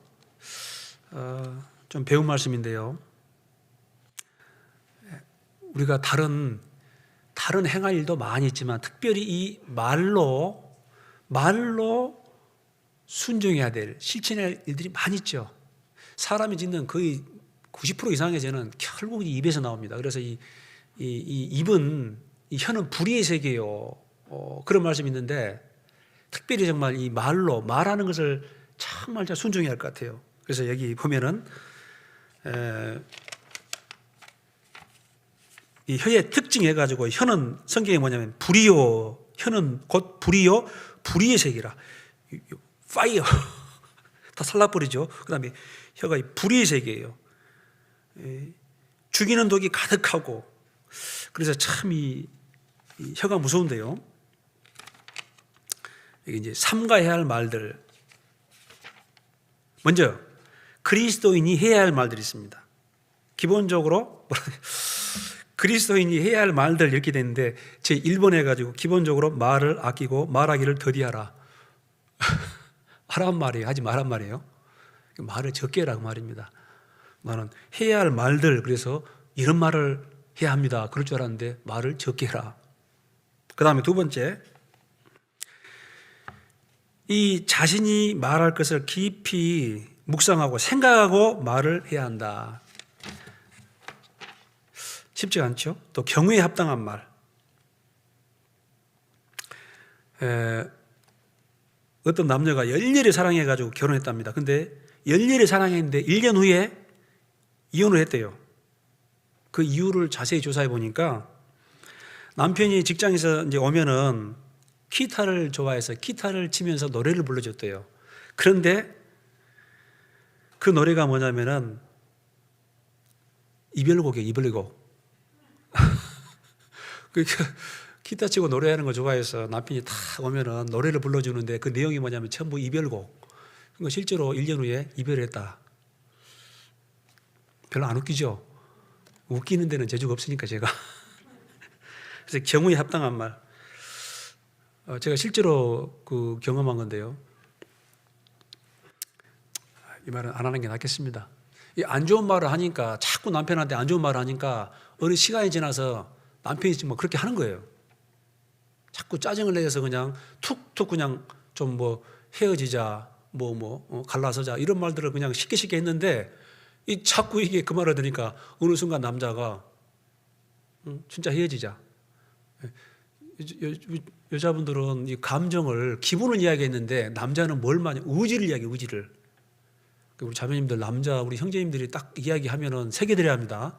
좀 배운 말씀인데요. 우리가 다른 행할 일도 많이 있지만 특별히 이 말로 순종해야 될, 실천해야 할 일들이 많이 있죠. 사람이 짓는 거의 90% 이상의 죄는 결국 입에서 나옵니다. 그래서 이 입은, 이 혀는 불의의 세계요. 그런 말씀이 있는데, 특별히 정말 이 말하는 것을 정말 잘 순종해야 할 것 같아요. 그래서 여기 보면은 이 혀의 특징 해가지고, 혀는 성경에 뭐냐면 혀는 곧 불의의 세계라. 파이어 다 살라버리죠. 그 다음에 혀가 불의의 세계예요. 죽이는 독이 가득하고, 그래서 참 이 혀가 무서운데요. 이게 이제 삼가해야 할 말들. 먼저 그리스도인이 해야 할 말들이 있습니다. 기본적으로 그리스도인이 해야 할 말들 이렇게 되는데, 제 1번 해가지고 기본적으로 말을 아끼고 말하기를 더디하라. 하란 말이에요. 하지 말란 말이에요. 말을 적게 하라고 말입니다. 나는 해야 할 말들, 그래서 이런 말을 해야 합니다. 그럴 줄 알았는데 말을 적게 해라. 그 다음에 두 번째, 이 자신이 말할 것을 깊이 묵상하고 생각하고 말을 해야 한다. 쉽지 않죠? 또 경우에 합당한 말. 어떤 남녀가 열렬히 사랑해가지고 결혼했답니다. 근데 열렬히 사랑했는데 1년 후에 이혼을 했대요. 그 이유를 자세히 조사해 보니까 남편이 직장에서 이제 오면은 기타를 좋아해서 기타를 치면서 노래를 불러줬대요. 그런데 그 노래가 뭐냐면은 이별곡이에요. 이별곡. 그러니까 기타 치고 노래하는 거 좋아해서 남편이 다 오면은 노래를 불러주는데 그 내용이 뭐냐면 전부 이별곡. 그러니까 실제로 1년 후에 이별을 했다. 별로 안 웃기죠? 웃기는 데는 재주가 없으니까 제가. 그래서 경우에 합당한 말. 제가 실제로 그 경험한 건데요. 이 말은 안 하는 게 낫겠습니다. 이 안 좋은 말을 하니까, 자꾸 남편한테 안 좋은 말을 하니까 어느 시간이 지나서 남편이 지금 그렇게 하는 거예요. 자꾸 짜증을 내서 그냥 툭툭 그냥 좀 뭐 헤어지자, 갈라서자 이런 말들을 그냥 쉽게 했는데 이 자꾸 이게 그 말을 들으니까 어느 순간 남자가 진짜 헤어지자. 여자분들은 이 감정을 기분을 이야기했는데 남자는 뭘 많이 의지를 이야기해. 의지를. 우리 자매님들 남자 우리 형제님들이 딱 이야기하면은 새겨드려야 합니다.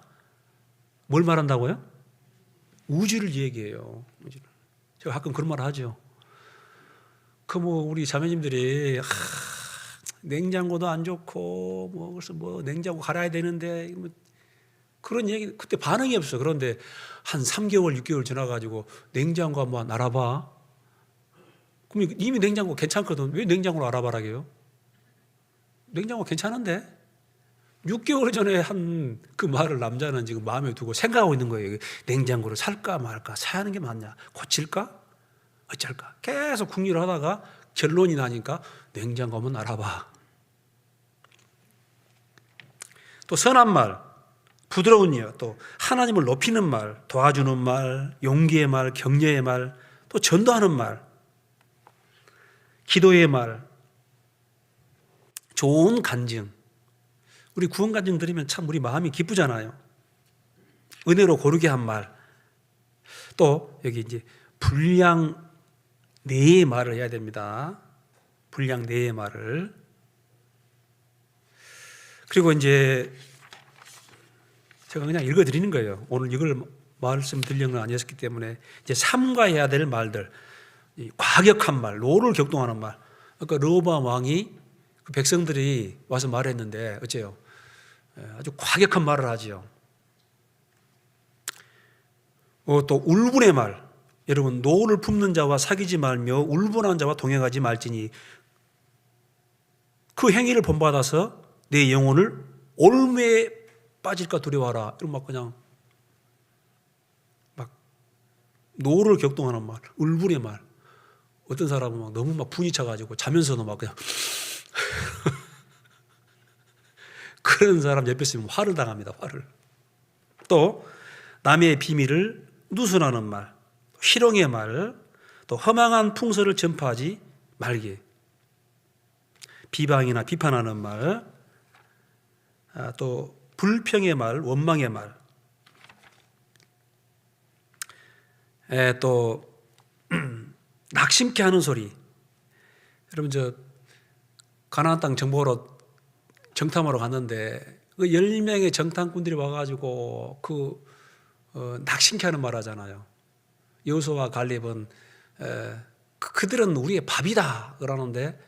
뭘 말한다고요? 의지를 이야기해요. 의지를. 제가 가끔 그런 말 하죠. 우리 자매님들이 냉장고도 안 좋고 그래서 냉장고 갈아야 되는데 그런 얘기 그때 반응이 없어. 그런데 한 3개월 6개월 지나가지고 냉장고 한번 알아봐. 그럼 이미 냉장고 괜찮거든. 왜 냉장고를 알아봐라게요? 냉장고 괜찮은데 6개월 전에 한 그 말을 남자는 지금 마음에 두고 생각하고 있는 거예요. 냉장고를 살까 말까, 사야 하는 게 맞냐, 고칠까, 어쩔까 계속 궁리를 하다가 결론이 나니까 냉장고 한번 알아봐. 또 선한 말, 부드러운 여, 또 하나님을 높이는 말, 도와주는 말, 용기의 말, 격려의 말, 또 전도하는 말, 기도의 말, 좋은 간증. 우리 구원 간증 들으면 참 우리 마음이 기쁘잖아요. 은혜로 고르게 한 말. 또 여기 이제 분량 내의 말을 해야 됩니다. 분량 내의 말을. 그리고 이제 제가 그냥 읽어드리는 거예요. 오늘 이걸 말씀드리는 건 아니었기 때문에 이제 삼가해야 될 말들, 과격한 말, 노를 격동하는 말. 그러니까 르호보암 왕이 그 백성들이 와서 말했는데 어째요? 아주 과격한 말을 하지요. 또 울분의 말. 여러분 노를 품는 자와 사귀지 말며 울분한 자와 동행하지 말지니 그 행위를 본받아서 내 영혼을 올무에 빠질까 두려워하라. 이런 그냥 노를 격동하는 말, 울분의 말. 어떤 사람은 너무 분이 차가지고 자면서도 그냥 그런 사람 옆에 있으면 화를 당합니다. 화를. 또 남의 비밀을 누설하는 말, 희롱의 말, 또 허망한 풍설을 전파하지 말게. 비방이나 비판하는 말, 또 불평의 말, 원망의 말, 또 낙심케 하는 소리. 여러분 가나안 땅 정탐하러 갔는데 그 10명의 정탐꾼들이 와가지고 낙심케 하는 말 하잖아요. 여호수아와 갈렙은 그들은 우리의 밥이다 그러는데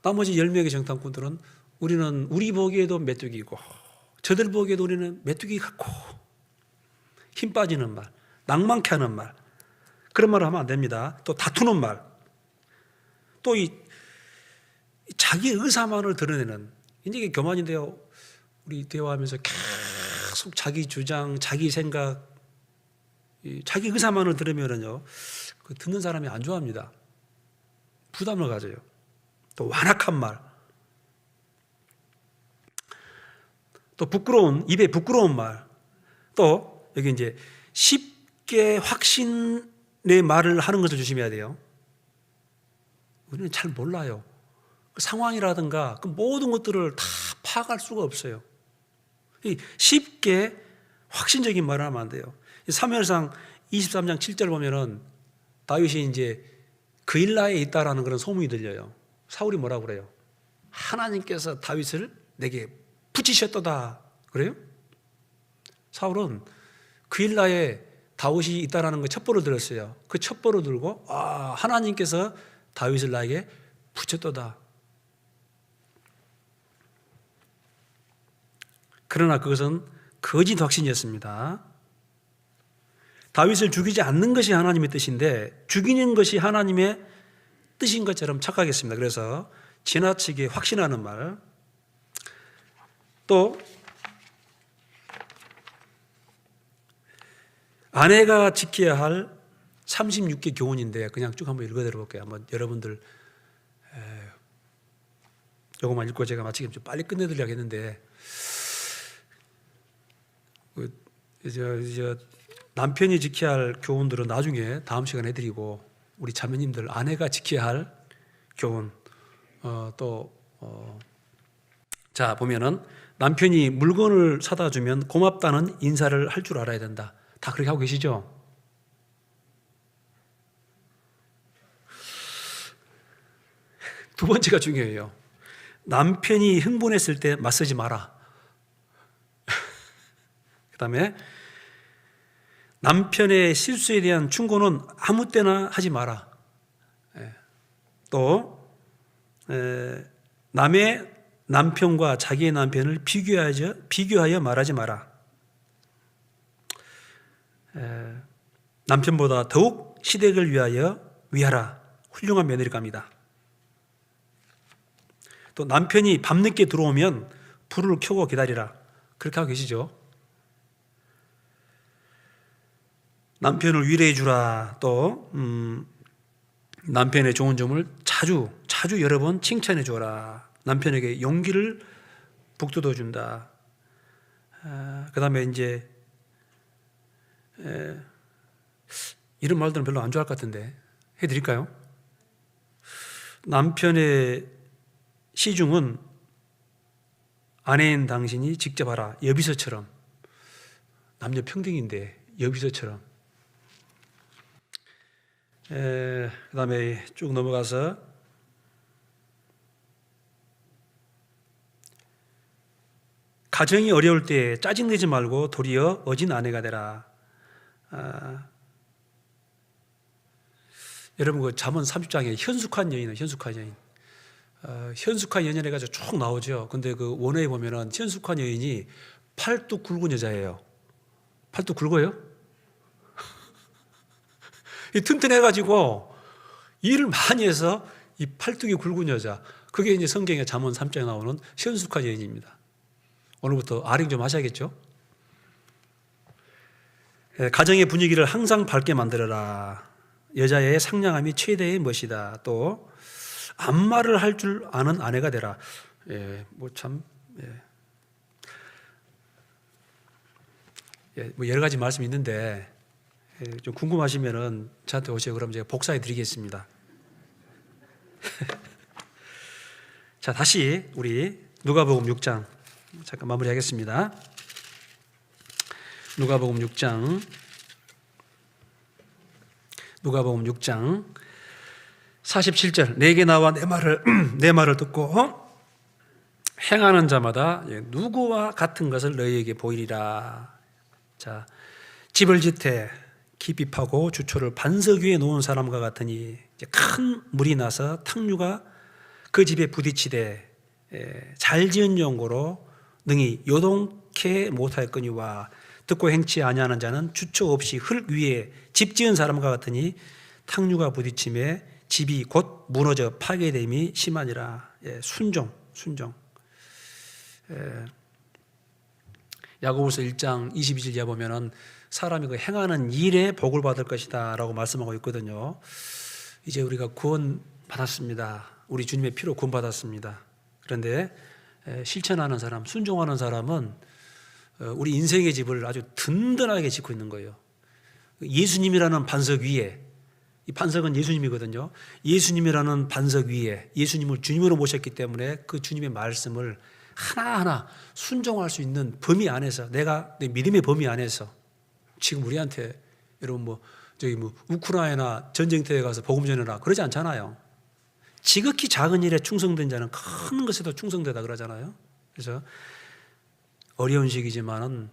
나머지 10명의 정탐꾼들은 우리는 우리 보기에도 메뚜기고 저들 보기에도 우리는 메뚜기 같고 힘 빠지는 말, 낭만케 하는 말, 그런 말을 하면 안 됩니다. 또 다투는 말, 또 자기 의사만을 드러내는, 이게 교만인데요. 우리 대화하면서 계속 자기 주장, 자기 생각, 자기 의사만을 들으면은요, 듣는 사람이 안 좋아합니다. 부담을 가져요. 또 완악한 말, 또 입에 부끄러운 말, 또 여기 이제 쉽게 확신의 말을 하는 것을 조심해야 돼요. 우리는 잘 몰라요. 그 상황이라든가 그 모든 것들을 다 파악할 수가 없어요. 쉽게 확신적인 말을 하면 안 돼요. 사무엘상 23장 7절 보면은 다윗이 이제 그일라에 있다라는 그런 소문이 들려요. 사울이 뭐라고 그래요? 하나님께서 다윗을 내게 붙이셨도다. 그래요? 사울은 그일라에 다윗이 있다라는 그 첩보를 들었어요. 그 첩보를 들고 하나님께서 다윗을 나에게 붙였도다. 그러나 그것은 거짓 확신이었습니다. 다윗을 죽이지 않는 것이 하나님의 뜻인데 죽이는 것이 하나님의 뜻인 것처럼 착각했습니다. 그래서 지나치게 확신하는 말, 또 아내가 지켜야 할 36개 교훈인데 그냥 쭉 한번 읽어드려 볼게요. 한번 여러분들 요것만 읽고 제가 마치기 좀 빨리 끝내드리려고 했는데 남편이 지켜야 할 교훈들은 나중에 다음 시간에 해드리고, 우리 자매님들 아내가 지켜야 할 교훈 자, 보면은 남편이 물건을 사다 주면 고맙다는 인사를 할 줄 알아야 된다. 다 그렇게 하고 계시죠? 두 번째가 중요해요. 남편이 흥분했을 때 맞서지 마라. 그 다음에 남편의 실수에 대한 충고는 아무 때나 하지 마라. 또 남의 남편과 자기의 남편을 비교하여 말하지 마라. 남편보다 더욱 시댁을 위하라. 훌륭한 며느리감이다. 또 남편이 밤늦게 들어오면 불을 켜고 기다리라. 그렇게 하고 계시죠? 남편을 위로해 주라. 또 남편의 좋은 점을 자주 여러 번 칭찬해 주라. 남편에게 용기를 북돋워 준다. 그 다음에 이제 이런 말들은 별로 안 좋아할 것 같은데 해드릴까요? 남편의 시중은 아내인 당신이 직접 하라. 여비서처럼. 남녀 평등인데 여비서처럼. 그 다음에 쭉 넘어가서 가정이 어려울 때 짜증내지 말고 도리어 어진 아내가 되라. 여러분 그 잠언 30장에 현숙한 여인은 현숙한 여인. 현숙한 여인 해가지고 쭉 나오죠. 근데 그 원어에 보면은 현숙한 여인이 팔뚝 굵은 여자예요. 팔뚝 굵어요? 이 튼튼해가지고 일을 많이 해서 이 팔뚝이 굵은 여자. 그게 이제 성경의 잠언 3장에 나오는 현숙한 여인입니다. 오늘부터 아령 좀 하셔야겠죠? 가정의 분위기를 항상 밝게 만들어라. 여자의 상냥함이 최대의 멋이다. 또 아무 말을 할 줄 아는 아내가 되라. 뭐 여러 가지 말씀이 있는데 좀 궁금하시면은 저한테 오세요. 그럼 제가 복사해 드리겠습니다. 자, 다시 우리 누가복음 6장 잠깐 마무리하겠습니다. 누가복음 6장 47절 내게 나와 내 말을 듣고 행하는 자마다 누구와 같은 것을 너희에게 보이리라. 자, 집을 짓되 깊이 파고 주초를 반석 위에 놓은 사람과 같으니 큰 물이 나서 탕류가 그 집에 부딪히되 잘 지은 연고로 능히 요동케 못하였거니와 듣고 행치 아니하는 자는 주초 없이 흙 위에 집 지은 사람과 같으니 탕류가 부딪힘에 집이 곧 무너져 파괴됨이 심하니라. 순종. 야고보서 1장 22절 이하 보면은 사람이 그 행하는 일에 복을 받을 것이다 라고 말씀하고 있거든요. 이제 우리가 구원 받았습니다. 우리 주님의 피로 구원 받았습니다. 그런데 실천하는 사람, 순종하는 사람은 우리 인생의 집을 아주 든든하게 짓고 있는 거예요. 예수님이라는 반석 위에, 이 반석은 예수님이거든요. 예수님이라는 반석 위에 예수님을 주님으로 모셨기 때문에 그 주님의 말씀을 하나하나 순종할 수 있는 범위 안에서, 내가 내 믿음의 범위 안에서, 지금 우리한테 여러분 우크라이나 전쟁터에 가서 복음 전해라 그러지 않잖아요. 지극히 작은 일에 충성된 자는 큰 것에도 충성되다 그러잖아요. 그래서 어려운 시기지만은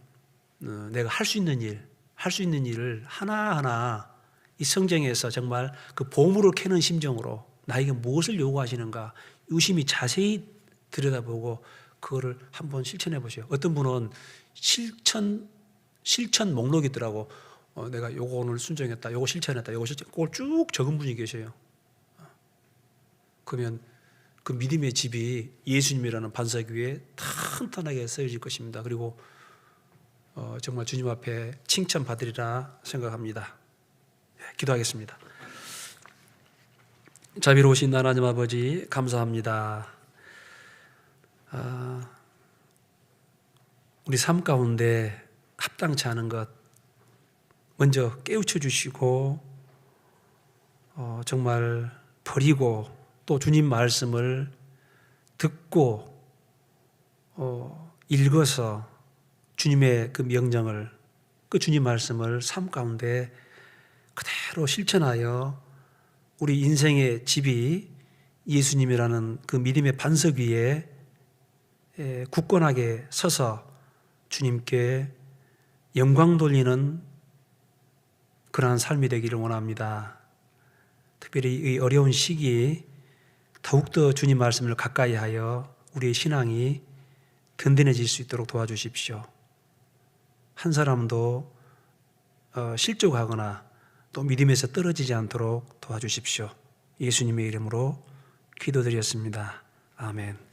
내가 할 수 있는 일을 하나하나 이 성경에서 정말 그 보물을 캐는 심정으로 나에게 무엇을 요구하시는가 유심히 자세히 들여다보고 그거를 한번 실천해 보세요. 어떤 분은 실천 목록이 있더라고. 내가 요거 오늘 순종했다, 요거 실천했다, 요거 그걸 쭉 적은 분이 계셔요. 그러면 그 믿음의 집이 예수님이라는 반석 위에 탄탄하게 세워질 것입니다. 그리고 정말 주님 앞에 칭찬받으리라 생각합니다. 기도하겠습니다. 자비로우신 하나님 아버지 감사합니다. 우리 삶 가운데 합당치 않은 것, 먼저 깨우쳐 주시고 정말 버리고 또 주님 말씀을 듣고 읽어서 주님의 그 명령을, 그 주님 말씀을 삶 가운데 그대로 실천하여 우리 인생의 집이 예수님이라는 그 믿음의 반석 위에 굳건하게 서서 주님께 영광 돌리는 그러한 삶이 되기를 원합니다. 특별히 이 어려운 시기에 더욱더 주님 말씀을 가까이 하여 우리의 신앙이 든든해질 수 있도록 도와주십시오. 한 사람도 실족하거나 또 믿음에서 떨어지지 않도록 도와주십시오. 예수님의 이름으로 기도드렸습니다. 아멘.